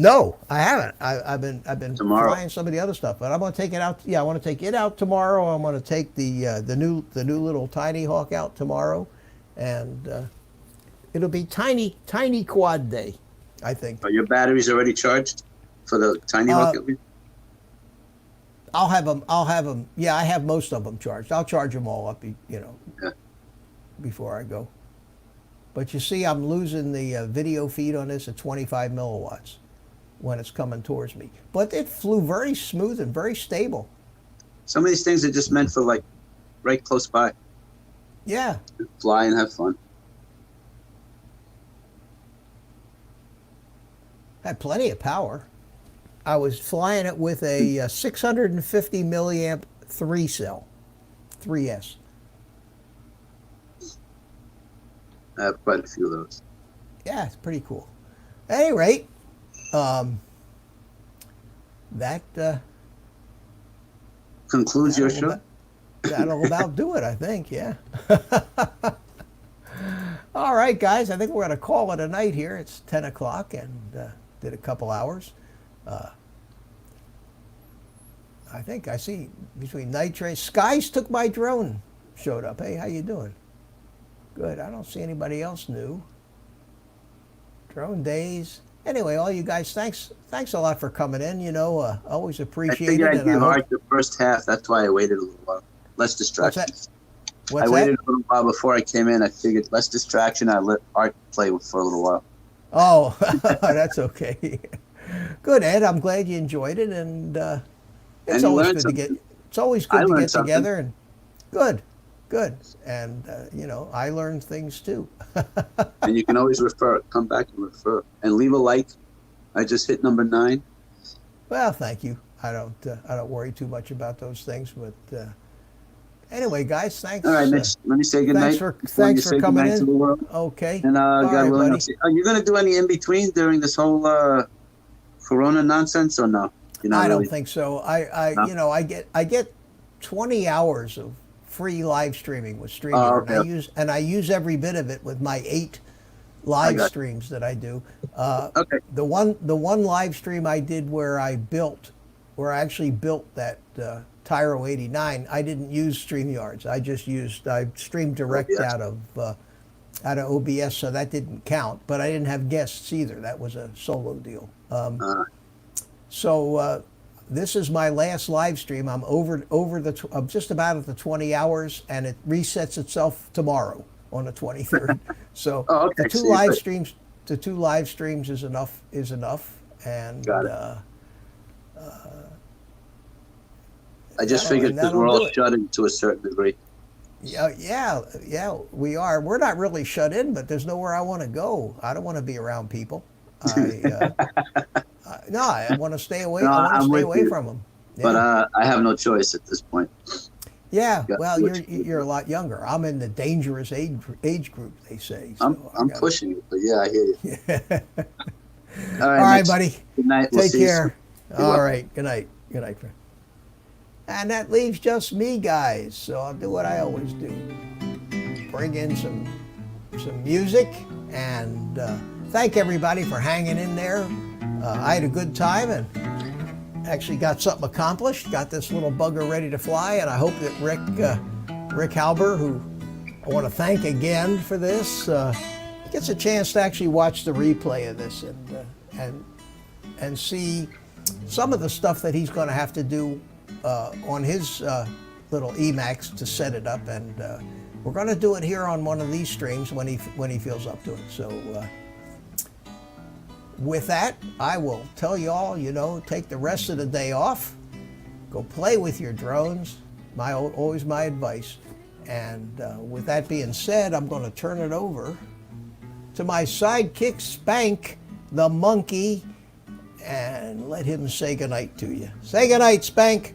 No, I haven't. I've been Tomorrow. flying some of the other stuff, but I'm going to take it out. Yeah, I want to take it out tomorrow. I'm going to take the new little Tinyhawk out tomorrow, and it'll be tiny quad day, I think. Are your batteries already charged for the Tinyhawk? at least? I'll have them. Yeah, I have most of them charged. I'll charge them all up, Yeah. before I go. But you see, I'm losing the video feed on this at 25 milliwatts when it's coming towards me. But it flew very smooth and very stable. Some of these things are just meant for, like, right close by. Yeah. Fly and have fun. Had plenty of power. I was flying it with a 650 milliamp 3S. I have quite a few of those. Yeah, it's pretty cool. At any rate, that Concludes your show? that'll about do it, I think. Yeah. All right, guys. I think we're going to call it a night here. It's 10 o'clock and did a couple hours. I think I see between night trains. Skies took my drone. Showed up. Hey, how you doing? Good. I don't see anybody else new. Drone days. Anyway, all you guys, thanks a lot for coming in. You know, always I appreciate think it. I and gave hope- Art the first half. That's why I waited a little while. Less distractions. What's I that? waited a little while before I came in. I figured less distraction. I let Art play for a little while. Oh, that's okay. Good, Ed. I'm glad you enjoyed it, and it's you always learned good something. to get. It's always I good to learned get something. together, and good. Good. And, I learned things too. And you can always refer. Come back and refer. And leave a like. I just hit number 9. Well, thank you. I don't worry too much about those things, but anyway, guys, thanks. All right, Mitch. Let me say goodnight. Thanks for coming in. To the world. Okay. And All God right, willing, buddy. are you going to do any in between during this whole Corona nonsense or no? You're not I really? don't think so. I No? I get 20 hours of free live streaming with StreamYard. Oh, okay. I use every bit of it with my 8 live got it. streams that I do. Okay. The one live stream I did where I actually built that Tyro89, I didn't use StreamYards. I streamed direct OBS. out of OBS, so that didn't count. But I didn't have guests either. That was a solo deal. So this is my last live stream. I'm I'm just about at the 20 hours, and it resets itself tomorrow on the 23rd. So Oh, okay. the So two you're live good. streams, is enough, and Got it. I just figured because that'll we're do all it. shut in to a certain degree. yeah, we are. We're not really shut in, but there's nowhere I want to go. I don't want to be around people. No, I want to stay away. No, I want I'm to stay with away you. from them. But I have no choice at this point. Yeah, Got well, what you're a lot younger. I'm in the dangerous age group, they say. So I'm pushing it, but yeah, I hear you. All right, Mitch. buddy. Good night. We'll Take see you care. soon. All right. Good night. Good night, friend. And that leaves just me, guys. So I'll do what I always do: bring in some music, and thank everybody for hanging in there. I had a good time and actually got something accomplished. Got this little bugger ready to fly, and I hope that Rick Halbur, who I want to thank again for this, gets a chance to actually watch the replay of this and see some of the stuff that he's going to have to do on his little EMAX to set it up, and we're going to do it here on one of these streams when he feels up to it. So with that, I will tell you all, take the rest of the day off, go play with your drones. Always my advice. And with that being said, I'm going to turn it over to my sidekick, Spank, the monkey, and let him say goodnight to you. Say goodnight, Spank.